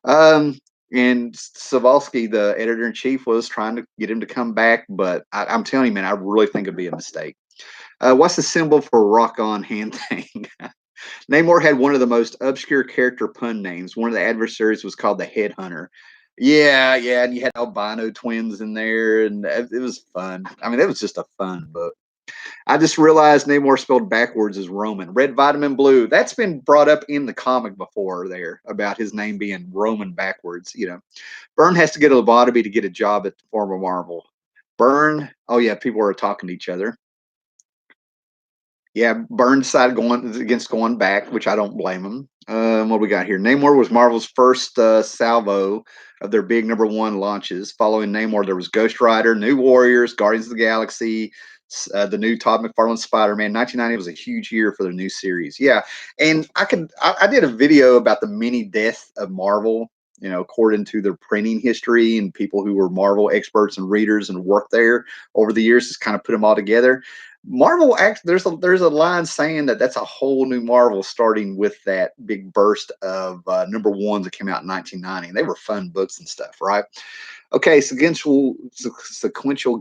Um, and Savalsky, the editor in chief, was trying to get him to come back, but I'm telling you, man, I really think it'd be a mistake. What's the symbol for rock on hand thing? Namor had one of the most obscure character pun names. One of the adversaries was called the Headhunter. Yeah, yeah, and you had albino twins in there, and it was fun. I mean, it was just a fun book. I just realized Namor spelled backwards is Roman. Red Vitamin Blue. That's been brought up in the comic before there about his name being Roman backwards. You know, Byrne has to get a lobotomy to get a job at the former Marvel. Byrne. Oh yeah, people are talking to each other. Yeah, Byrne decided going back, which I don't blame him. What do we got here? Namor was Marvel's first salvo of their big #1 launches. Following Namor, there was Ghost Rider, New Warriors, Guardians of the Galaxy, the new Todd McFarlane Spider-Man. 1990 was a huge year for the new series. Yeah, and I did a video about the mini death of Marvel. You know, according to their printing history and people who were Marvel experts and readers and worked there over the years, just kind of put them all together. Marvel act there's a line saying that that's a whole new Marvel starting with that big burst of #1s that came out in 1990. And they were fun books and stuff, right? Okay, sequential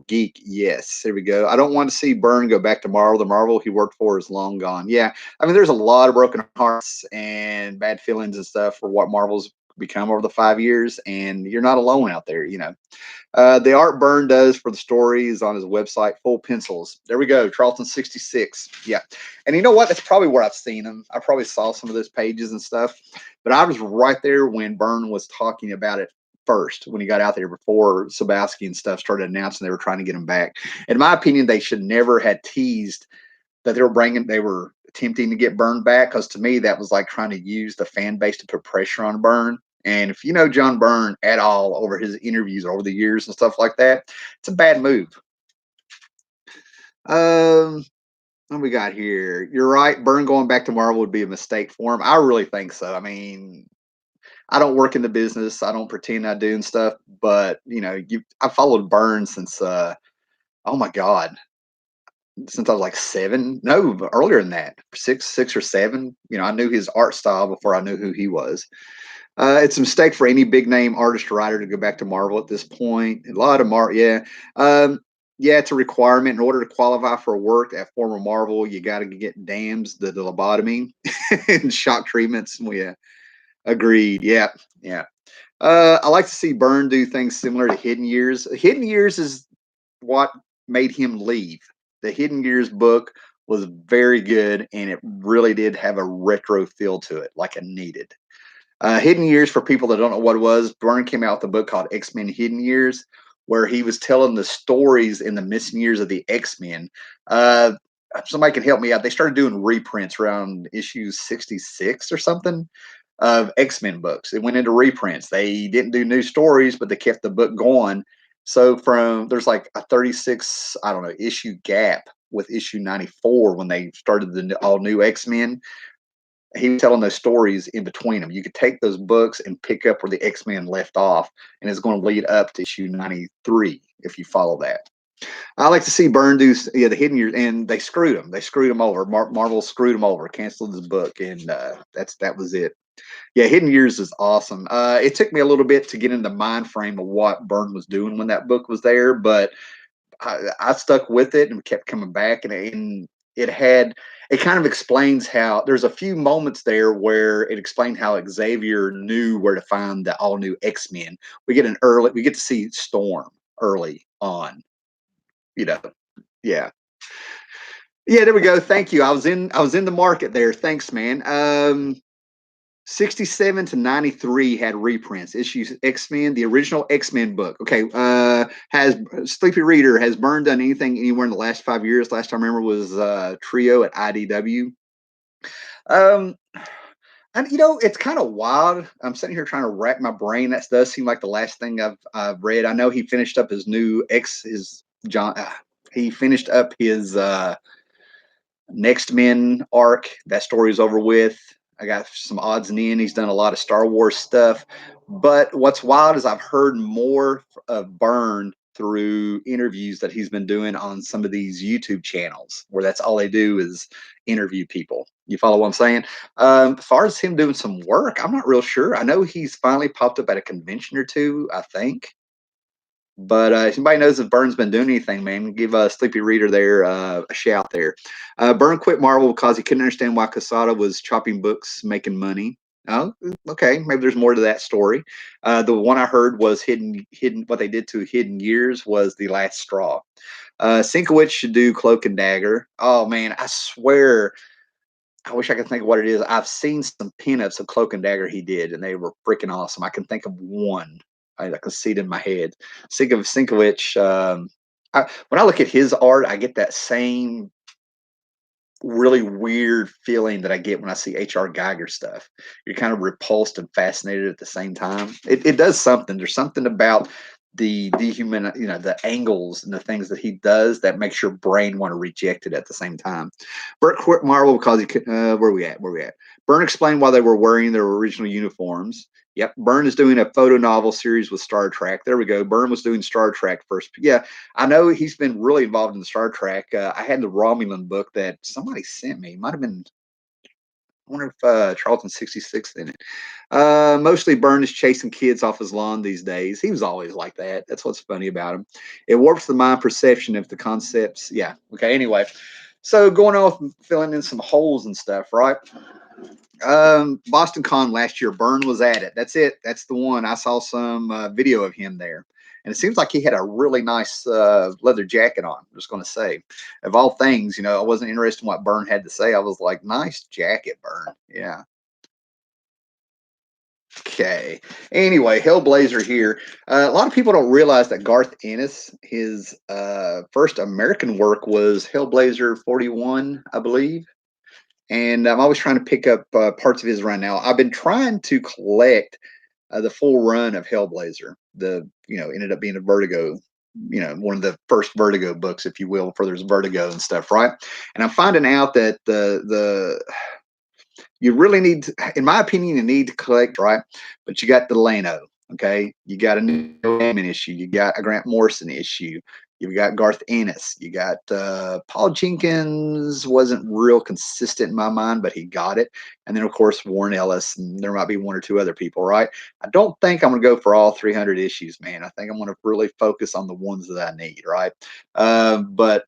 geek. Yes, there we go. I don't want to see Byrne go back to Marvel. The Marvel he worked for is long gone. Yeah, I mean, there's a lot of broken hearts and bad feelings and stuff for what Marvel's become over the 5 years, and you're not alone out there. The art Byrne does for the stories on his website, full pencils. There we go, Charlton 66. Yeah. And you know what? That's probably where I've seen him. I probably saw some of those pages and stuff, but I was right there when Byrne was talking about it first, when he got out there before Sabowski and stuff started announcing they were trying to get him back. In my opinion, they should never had teased that they were attempting to get Byrne back, because to me that was like trying to use the fan base to put pressure on Byrne. And if you know John Byrne at all over his interviews over the years and stuff like that, it's a bad move. What we got here? You're right. Byrne going back to Marvel would be a mistake for him. I really think so. I mean, I don't work in the business. I don't pretend I do and stuff. But I followed Byrne since oh my god, since I was like 7. No, earlier than that, six or 7. I knew his art style before I knew who he was. It's a mistake for any big name artist or writer to go back to Marvel at this point. A lot of yeah. Yeah, it's a requirement in order to qualify for work at former Marvel. You got to get dams, the lobotomy, and shock treatments. Yeah, agreed. Yeah, yeah. I like to see Byrne do things similar to Hidden Years. Hidden Years is what made him leave. The Hidden Years book was very good, and it really did have a retro feel to it, like it needed. Hidden Years, for people that don't know what it was, Byrne came out with a book called X-Men Hidden Years, where he was telling the stories in the missing years of the X-Men. Uh, Somebody can help me out. They started doing reprints around issue 66 or something of X-Men books. It went into reprints. They didn't do new stories, but they kept the book going. So there's like a 36, I don't know, issue gap with issue 94 when they started the all new X-Men. He was telling those stories in between them. You could take those books and pick up where the X-Men left off, and it's going to lead up to issue 93 if you follow that. I like to see Byrne do the Hidden Years, and they screwed him. They screwed him over. Marvel screwed him over, canceled his book, and that was it. Yeah, Hidden Years is awesome. It took me a little bit to get in the mind frame of what Byrne was doing when that book was there, but I stuck with it and kept coming back, and it kind of explains how there's a few moments there where it explained how Xavier knew where to find the all new X-Men. We get to see Storm early on, you know. Yeah. Yeah, there we go. Thank you. I was in the market there. Thanks, man. 67 to 93 had reprints. Issues X-Men, the original X-Men book. Okay. Has Sleepy Reader, has Byrne done anything anywhere in the last 5 years? Last time I remember was Trio at IDW. Um, and it's kind of wild. I'm sitting here trying to rack my brain. That does seem like the last thing I've read. I know he finished up his new his John. He finished up his Next Men arc. That story's over with. I got some odds and ends. He's done a lot of Star Wars stuff. But what's wild is I've heard more of Byrne through interviews that he's been doing on some of these YouTube channels where that's all they do is interview people. You follow what I'm saying? As far as him doing some work, I'm not real sure. I know he's finally popped up at a convention or two, I think. But if anybody knows if Byrne's been doing anything, man, give Sleepy Reader there a shout there. Byrne quit Marvel because he couldn't understand why Quesada was chopping books, making money. Oh, okay. Maybe there's more to that story. The one I heard was hidden. What they did to Hidden Years was the last straw. Sienkiewicz should do Cloak and Dagger. Oh man, I swear, I wish I could think of what it is. I've seen some pinups of Cloak and Dagger he did, and they were freaking awesome. I can think of one. I can see it in my head. Think of Sienkiewicz. When I look at his art, I get that same really weird feeling that I get when I see H.R. Geiger stuff. You're kind of repulsed and fascinated at the same time. It does something. There's something about the dehuman, the angles and the things that he does that makes your brain want to reject it at the same time. Burt quit Marvel because he could. Where we at? Where we at? Byrne explained why they were wearing their original uniforms. Yep, Byrne is doing a photo novel series with Star Trek. There we go. Byrne was doing Star Trek first. Yeah, I know he's been really involved in the Star Trek. I had the Romulan book that somebody sent me. Might have been I wonder if Charlton 66 in it. Mostly Byrne is chasing kids off his lawn these days. He was always like that. That's what's funny about him. It warps the mind perception of the concepts. Yeah. Okay. Anyway, so going on with filling in some holes and stuff, right? Boston Con last year, Byrne was at it. That's it. That's the one. I saw some video of him there. And it seems like he had a really nice leather jacket on. I'm just going to say, of all things, I wasn't interested in what Byrne had to say. I was like, nice jacket, Byrne. Yeah. Okay. Anyway, Hellblazer here. A lot of people don't realize that Garth Ennis, his first American work was Hellblazer 41, I believe. And I'm always trying to pick up parts of his run now. I've been trying to collect the full run of Hellblazer. Ended up being a Vertigo, one of the first Vertigo books, if you will, for there's Vertigo and stuff, right? And I'm finding out that the you really need to, in my opinion, you need to collect, right? But you got Delano, okay? You got a new Gaiman issue. You got a Grant Morrison issue. You've got Garth Ennis. You got Paul Jenkins wasn't real consistent in my mind, but he got it. And then, of course, Warren Ellis, and there might be one or two other people, right? I don't think I'm going to go for all 300 issues, man. I think I'm going to really focus on the ones that I need, right? But,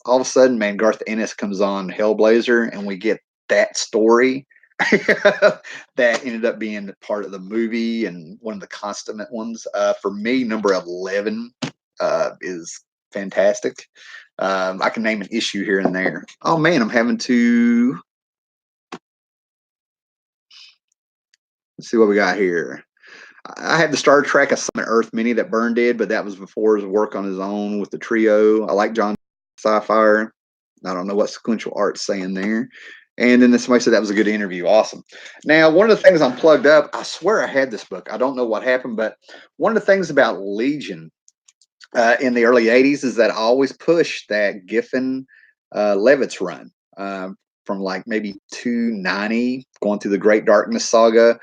all of a sudden, man, Garth Ennis comes on Hellblazer, and we get that story that ended up being part of the movie and one of the consummate ones. For me, number 11 is fantastic. I can name an issue here and there. Oh man, I'm having to. Let's see what we got here. I had the Star Trek Assignment Earth mini that Byrne did, but that was before his work on his own with the trio. I like John Sci-Fi. I don't know what sequential art's saying there. And then somebody said that was a good interview. Awesome. Now, one of the things I'm plugged up, I swear I had this book. I don't know what happened, but one of the things about Legion in the early 80s is that I always pushed that Giffen Levitz run from like maybe 290, going through the Great Darkness saga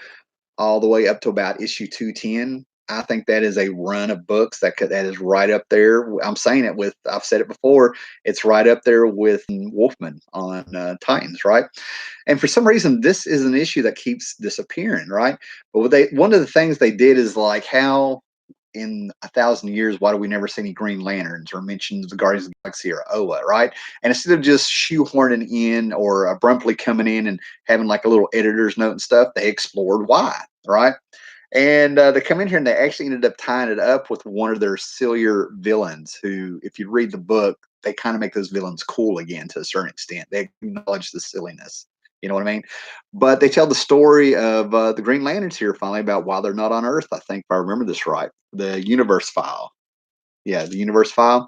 all the way up to about issue 210. I think that is a run of books that is right up there. I'm saying it with, I've said it before, it's right up there with Wolfman on Titans, right? And for some reason, this is an issue that keeps disappearing, right? But one of the things they did is like, how in 1,000 years, why do we never see any Green Lanterns or mentions the Guardians of the Galaxy or Oa, right? And instead of just shoehorning in or abruptly coming in and having like a little editor's note and stuff, they explored why, right? And they come in here and they actually ended up tying it up with one of their sillier villains who, if you read the book, they kind of make those villains cool again to a certain extent. They acknowledge the silliness. You know what I mean? But they tell the story of the Green Lanterns here finally about why they're not on Earth, I think, if I remember this right. The Universe File. Yeah, the Universe File.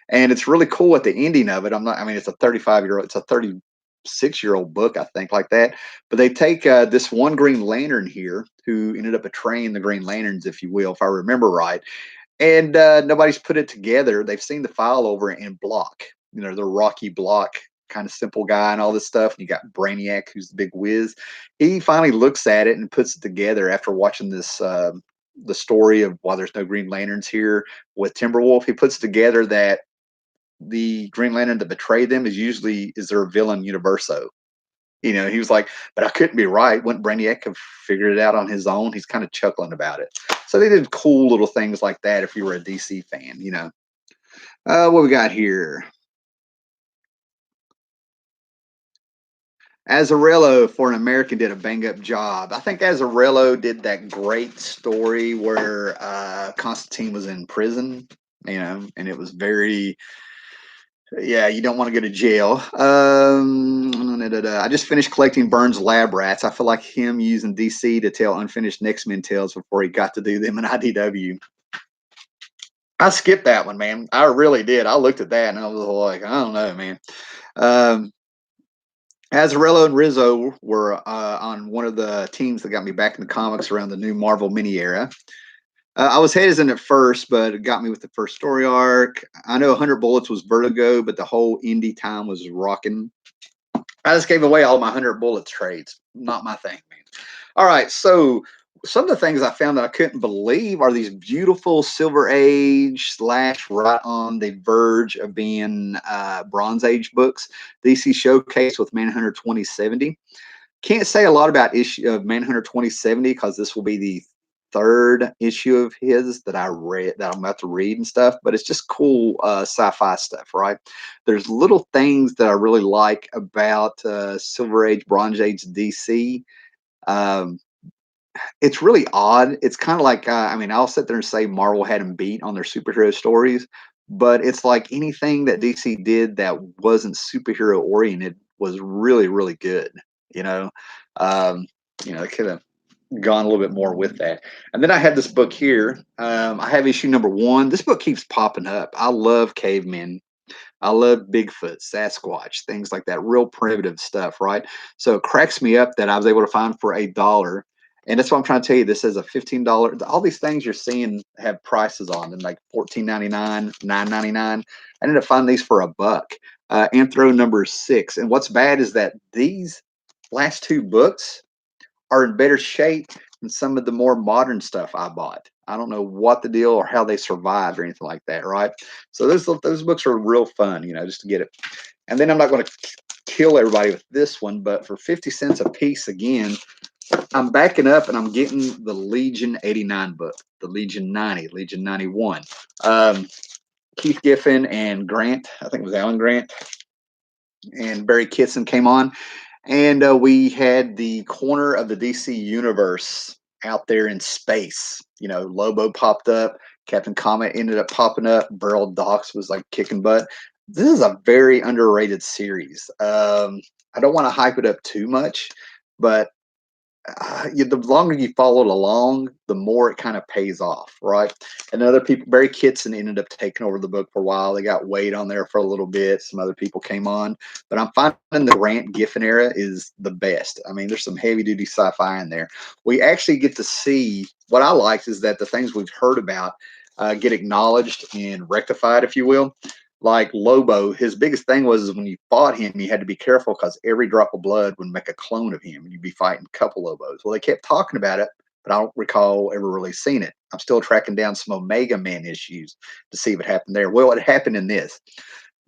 And it's really cool at the ending of it. It's a 35-year-old, it's a 36-year-old book, I think, like that. But they take this one Green Lantern here who ended up betraying the Green Lanterns, if you will, if I remember right. And nobody's put it together. They've seen the file over in block, the Rocky Block kind of simple guy and all this stuff. And you got Brainiac, who's the big whiz. He finally looks at it and puts it together after watching this the story of why there's no Green Lanterns here with Timberwolf. He puts together that the Green Lantern that betrayed them is their villain Universo. He was like, but I couldn't be right. Wouldn't Brainiac have figured it out on his own? He's kind of chuckling about it. So they did cool little things like that if you were a DC fan. What we got here? Azzarello for an American did a bang up job. I think Azzarello did that great story where Constantine was in prison, and it was very, yeah, you don't want to go to jail. I just finished collecting Byrne's Lab Rats. I feel like him using DC to tell unfinished Next Men tales before he got to do them in IDW. I skipped that one, man. I really did. I looked at that and I was like, I don't know, man. Um, Azzarello and Rizzo were on one of the teams that got me back in the comics around the new Marvel mini era. I was hesitant at first, but it got me with the first story arc. I know 100 Bullets was Vertigo, but the whole indie time was rocking. I just gave away all my 100 Bullets trades. Not my thing, man. All right, so some of the things I found that I couldn't believe are these beautiful Silver Age slash right on the verge of being Bronze Age books. DC Showcase with Manhunter 2070. Can't say a lot about issue of Manhunter 2070 because this will be the third issue of his that I read that I'm about to read and stuff. But it's just cool sci-fi stuff, right? There's little things that I really like about Silver Age, Bronze Age DC. Um, it's really odd. It's kind of like I mean, I'll sit there and say Marvel had him beat on their superhero stories, but it's like anything that DC did that wasn't superhero oriented was really, really good. You know, um, they could have gone a little bit more with that. And then I have this book here. I have issue number 1. This book keeps popping up. I love cavemen. I love Bigfoot, Sasquatch, things like that, real primitive stuff, right? So it cracks me up that I was able to find for $1. And that's what I'm trying to tell you. This is a $15. All these things you're seeing have prices on them, like $14.99, $9.99. I ended up finding these for $1. Anthro number 6. And what's bad is that these last 2 books are in better shape than some of the more modern stuff I bought. I don't know what the deal or how they survived or anything like that, right? So those books are real fun, just to get it. And then I'm not going to kill everybody with this one, but for 50 cents a piece again, I'm backing up and I'm getting the Legion 89 book, the Legion 90, Legion 91. Keith Giffen and Grant, I think it was Alan Grant, and Barry Kitson came on. And we had the corner of the DC universe out there in space. Lobo popped up. Captain Comet ended up popping up. Burl Dox was like kicking butt. This is a very underrated series. I don't want to hype it up too much, but the longer you followed along, the more it kind of pays off, right? And other people, Barry Kitson ended up taking over the book for a while. They got Wade on there for a little bit. Some other people came on, but I'm finding the Grant Giffen era is the best. I mean, there's some heavy duty sci-fi in there. We actually get to see what I liked is that the things we've heard about get acknowledged and rectified, if you will. Like Lobo, his biggest thing was when you fought him, you had to be careful because every drop of blood would make a clone of him, and you'd be fighting a couple Lobos. Well, they kept talking about it, but I don't recall ever really seeing it. I'm still tracking down some Omega Man issues to see what happened there. Well, what happened in this?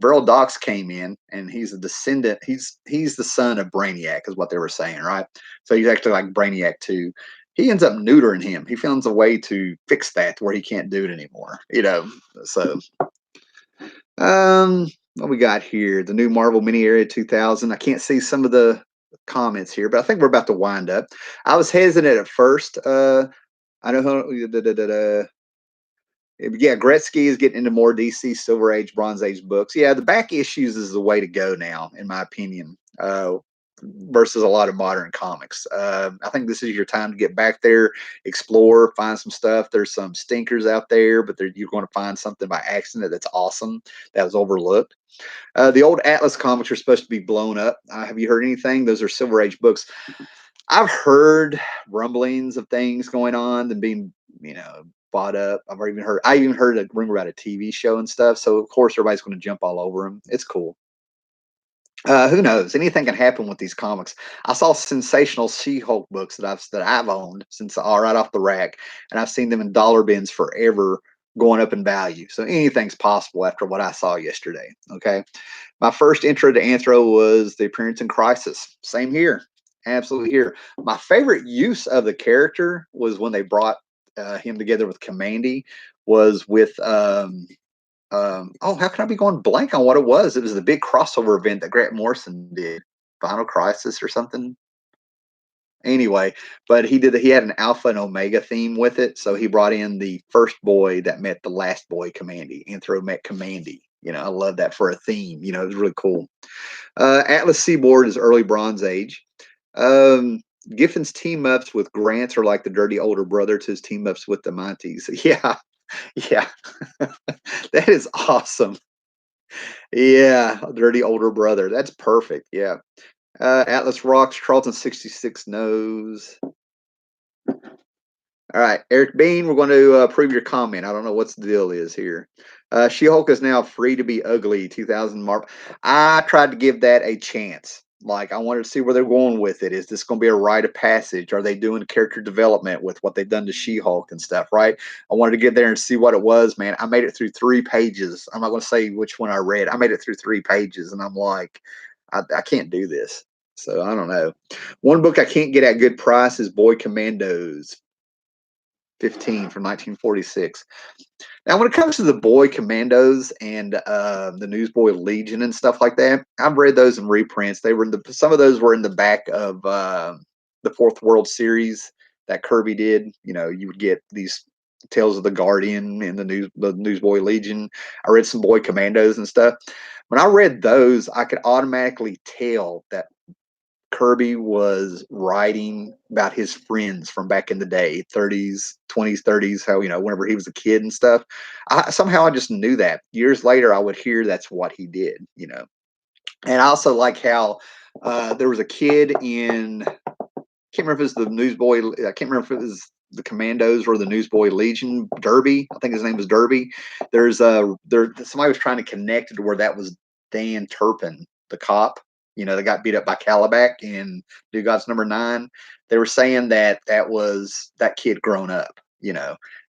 Viral Dox came in, and he's a descendant. He's the son of Brainiac, is what they were saying, right? So he's actually like Brainiac too. He ends up neutering him. He finds a way to fix that to where he can't do it anymore. So what we got here? The new Marvel Mini Area 2000. I can't see some of the comments here, but I think we're about to wind up. I was hesitant at first. I know yeah, Gretzky is getting into more DC Silver Age, Bronze Age books. Yeah, the back issues is the way to go now, in my opinion, versus a lot of modern comics. I think this is your time to get back there, explore, find some stuff. There's some stinkers out there, but you're going to find something by accident that's awesome that was overlooked. The old Atlas comics are supposed to be blown up. Have you heard anything? Those are Silver Age books. I've heard rumblings of things going on and being, bought up. I even heard a rumor about a TV show and stuff. So of course everybody's going to jump all over them. It's cool. Who knows? Anything can happen with these comics. I saw sensational She-Hulk books that I've owned since right off the rack, and I've seen them in dollar bins forever, going up in value. So anything's possible after what I saw yesterday. Okay, my first intro to Anthro was the appearance in Crisis. Same here, absolutely here. My favorite use of the character was when they brought him together with Commandy. Was with how can I be going blank on what it was? It was the big crossover event that Grant Morrison did, Final Crisis or something. Anyway, but he had an Alpha and Omega theme with it, so he brought in the first boy that met the last boy, Commandy. Anthro met Commandy. I love that for a theme. It was really cool. Atlas Seaboard is early Bronze Age. Giffen's team ups with Grant are like the dirty older brother to his team ups with the Montes. Yeah, yeah, that is awesome. Yeah, dirty older brother. That's perfect. Yeah. Atlas Rocks, Charlton 66 knows. All right, Eric Bean, we're going to prove your comment. I don't know what the deal is here. She-Hulk is now free to be ugly. 2000 Marvel. I tried to give that a chance. Like, I wanted to see where they're going with it. Is this going to be a rite of passage? Are they doing character development with what they've done to She-Hulk and stuff, right? I wanted to get there and see what it was, man. I made it through 3 pages. I'm not going to say which one I read. I made it through 3 pages, and I'm like, I can't do this. So I don't know. One book I can't get at good price is Boy Commandos 15 from 1946. Now, when it comes to the Boy Commandos and the Newsboy Legion and stuff like that, I've read those in reprints. They were in the some of those were in the back of the Fourth World series that Kirby did. You know, you would get these Tales of the Guardian and the Newsboy Legion. I read some Boy Commandos and stuff. When I read those, I could automatically tell that Kirby was writing about his friends from back in the day, 30s, 20s, 30s, how, whenever he was a kid and stuff. Somehow I just knew that. Years later, I would hear that's what he did. And I also like how there was a kid in, I can't remember if it was the Newsboy, I can't remember if it was the Commandos or the Newsboy Legion, Derby. I think his name was Derby. Somebody was trying to connect it to where that was Dan Turpin, the cop, that got beat up by Calabac in New Gods #9. They were saying that was that kid grown up.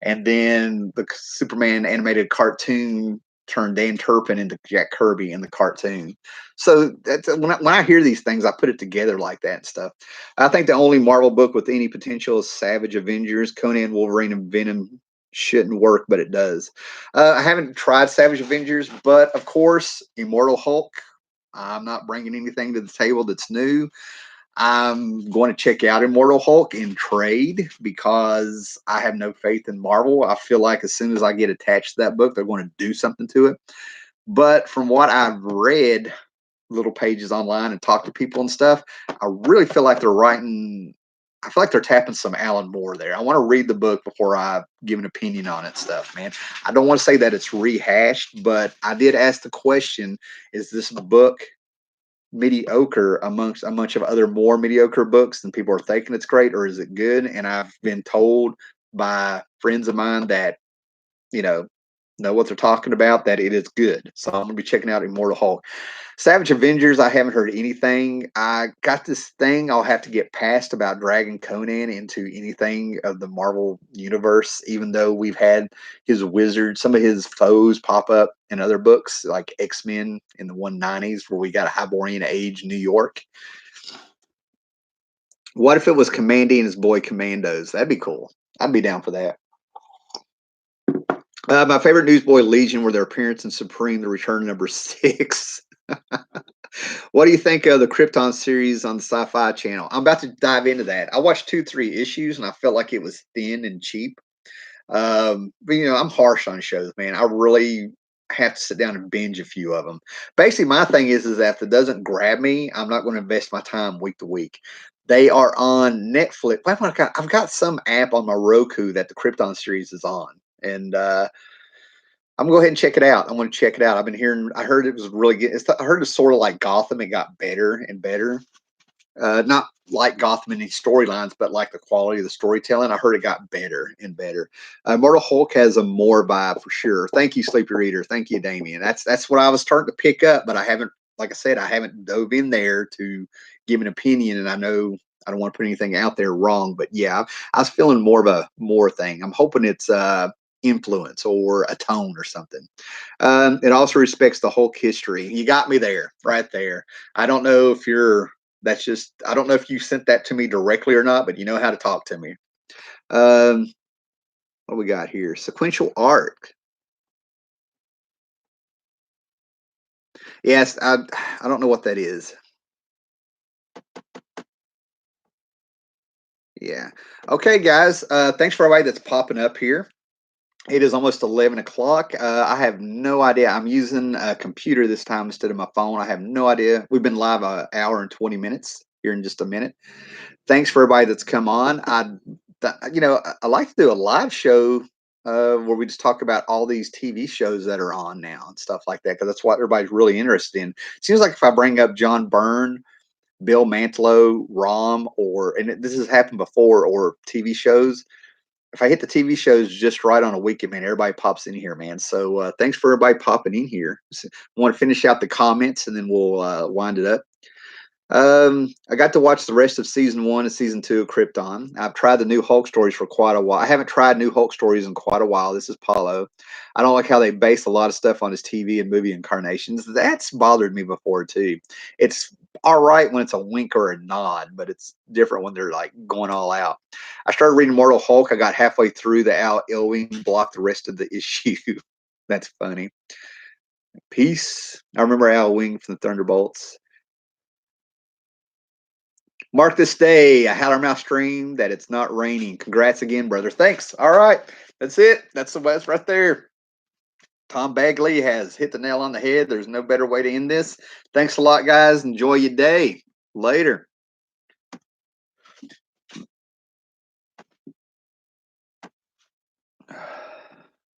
And then the Superman animated cartoon turned Dan Turpin into Jack Kirby in the cartoon. So that's when I hear these things, I put it together like that and stuff. I think the only Marvel book with any potential is Savage Avengers. Conan, Wolverine, and Venom shouldn't work, but it does. I haven't tried Savage Avengers, but of course, Immortal Hulk. I'm not bringing anything to the table that's new. I'm going to check out Immortal Hulk in trade because I have no faith in Marvel. I feel like as soon as I get attached to that book, they're going to do something to it. But from what I've read, little pages online and talk to people and stuff, I really feel like they're writing. I feel like they're tapping some Alan Moore there. I want to read the book before I give an opinion on it stuff, man. I don't want to say that it's rehashed, but I did ask the question, is this book mediocre amongst a bunch of other more mediocre books than people are thinking it's great, or is it good? And I've been told by friends of mine that, you know what they're talking about, that it is good. So I'm going to be checking out Immortal Hulk. Savage Avengers, I haven't heard anything. I got this thing I'll have to get past about dragging Conan into anything of the Marvel universe, even though we've had his wizard, some of his foes pop up in other books, like X-Men in the 190s, where we got a Hyborian Age New York. What if it was Commandy and his boy Commandos? That'd be cool. I'd be down for that. My favorite Newsboy Legion were their appearance in Supreme, the Return #6. What do you think of the Krypton series on the Sci-Fi Channel? I'm about to dive into that. I watched 2, 3 issues and I felt like it was thin and cheap. But I'm harsh on shows, man. I really have to sit down and binge a few of them. Basically, my thing is that if it doesn't grab me, I'm not going to invest my time week to week. They are on Netflix. I've got some app on my Roku that the Krypton series is on, and I'm gonna go ahead and check it out. I'm gonna check it out. I heard it was really good. I heard it's sort of like Gotham. It got better and better. Not like Gotham in any storylines, but like the quality of the storytelling. I heard it got better and better. Mortal Hulk has a more vibe for sure. Thank you, Sleepy Reader. Thank you, Damien. That's what I was starting to pick up, but I haven't, like I said, I haven't dove in there to give an opinion. And I know I don't want to put anything out there wrong, but yeah, I was feeling more of a more thing. I'm hoping it's influence or a tone or something. It also respects the Hulk history. You got me there, right there. I don't know if you're that's just, I don't know if you sent that to me directly or not, but you know how to talk to me. Um, what we got here? Sequential arc. Yes, I don't know what that is. Yeah. Okay, guys. Thanks for everybody that's popping up here. It is almost 11 o'clock. I have no idea. I'm using a computer this time instead of my phone. I have no idea. We've been live an hour and 20 minutes here in just a minute. Thanks for everybody that's come on. I like to do a live show where we just talk about all these TV shows that are on now and stuff like that, because that's what everybody's really interested in. It seems like if I bring up John Byrne, Bill Mantlo, Rom, this has happened before, or TV shows. If I hit the TV shows just right on a weekend, man, everybody pops in here, man. So thanks for everybody popping in here. I want to finish out the comments and then we'll wind it up. I got to watch the rest of season 1 and season 2 of Krypton. I've tried the new Hulk stories for quite a while. I haven't tried new Hulk stories in quite a while. This is Paulo. I don't like how they base a lot of stuff on his TV and movie incarnations. That's bothered me before too. It's all right when it's a wink or a nod, but it's different when they're like going all out. I started reading Mortal Hulk. I got halfway through the Al Ewing blocked the rest of the issue. That's funny. Peace. I remember Al Ewing from the Thunderbolts. Mark this day, a Howler Mouse stream that it's not raining. Congrats again, brother. Thanks. All right. That's it. That's the best right there. Tom Bagley has hit the nail on the head. There's no better way to end this. Thanks a lot, guys. Enjoy your day. Later.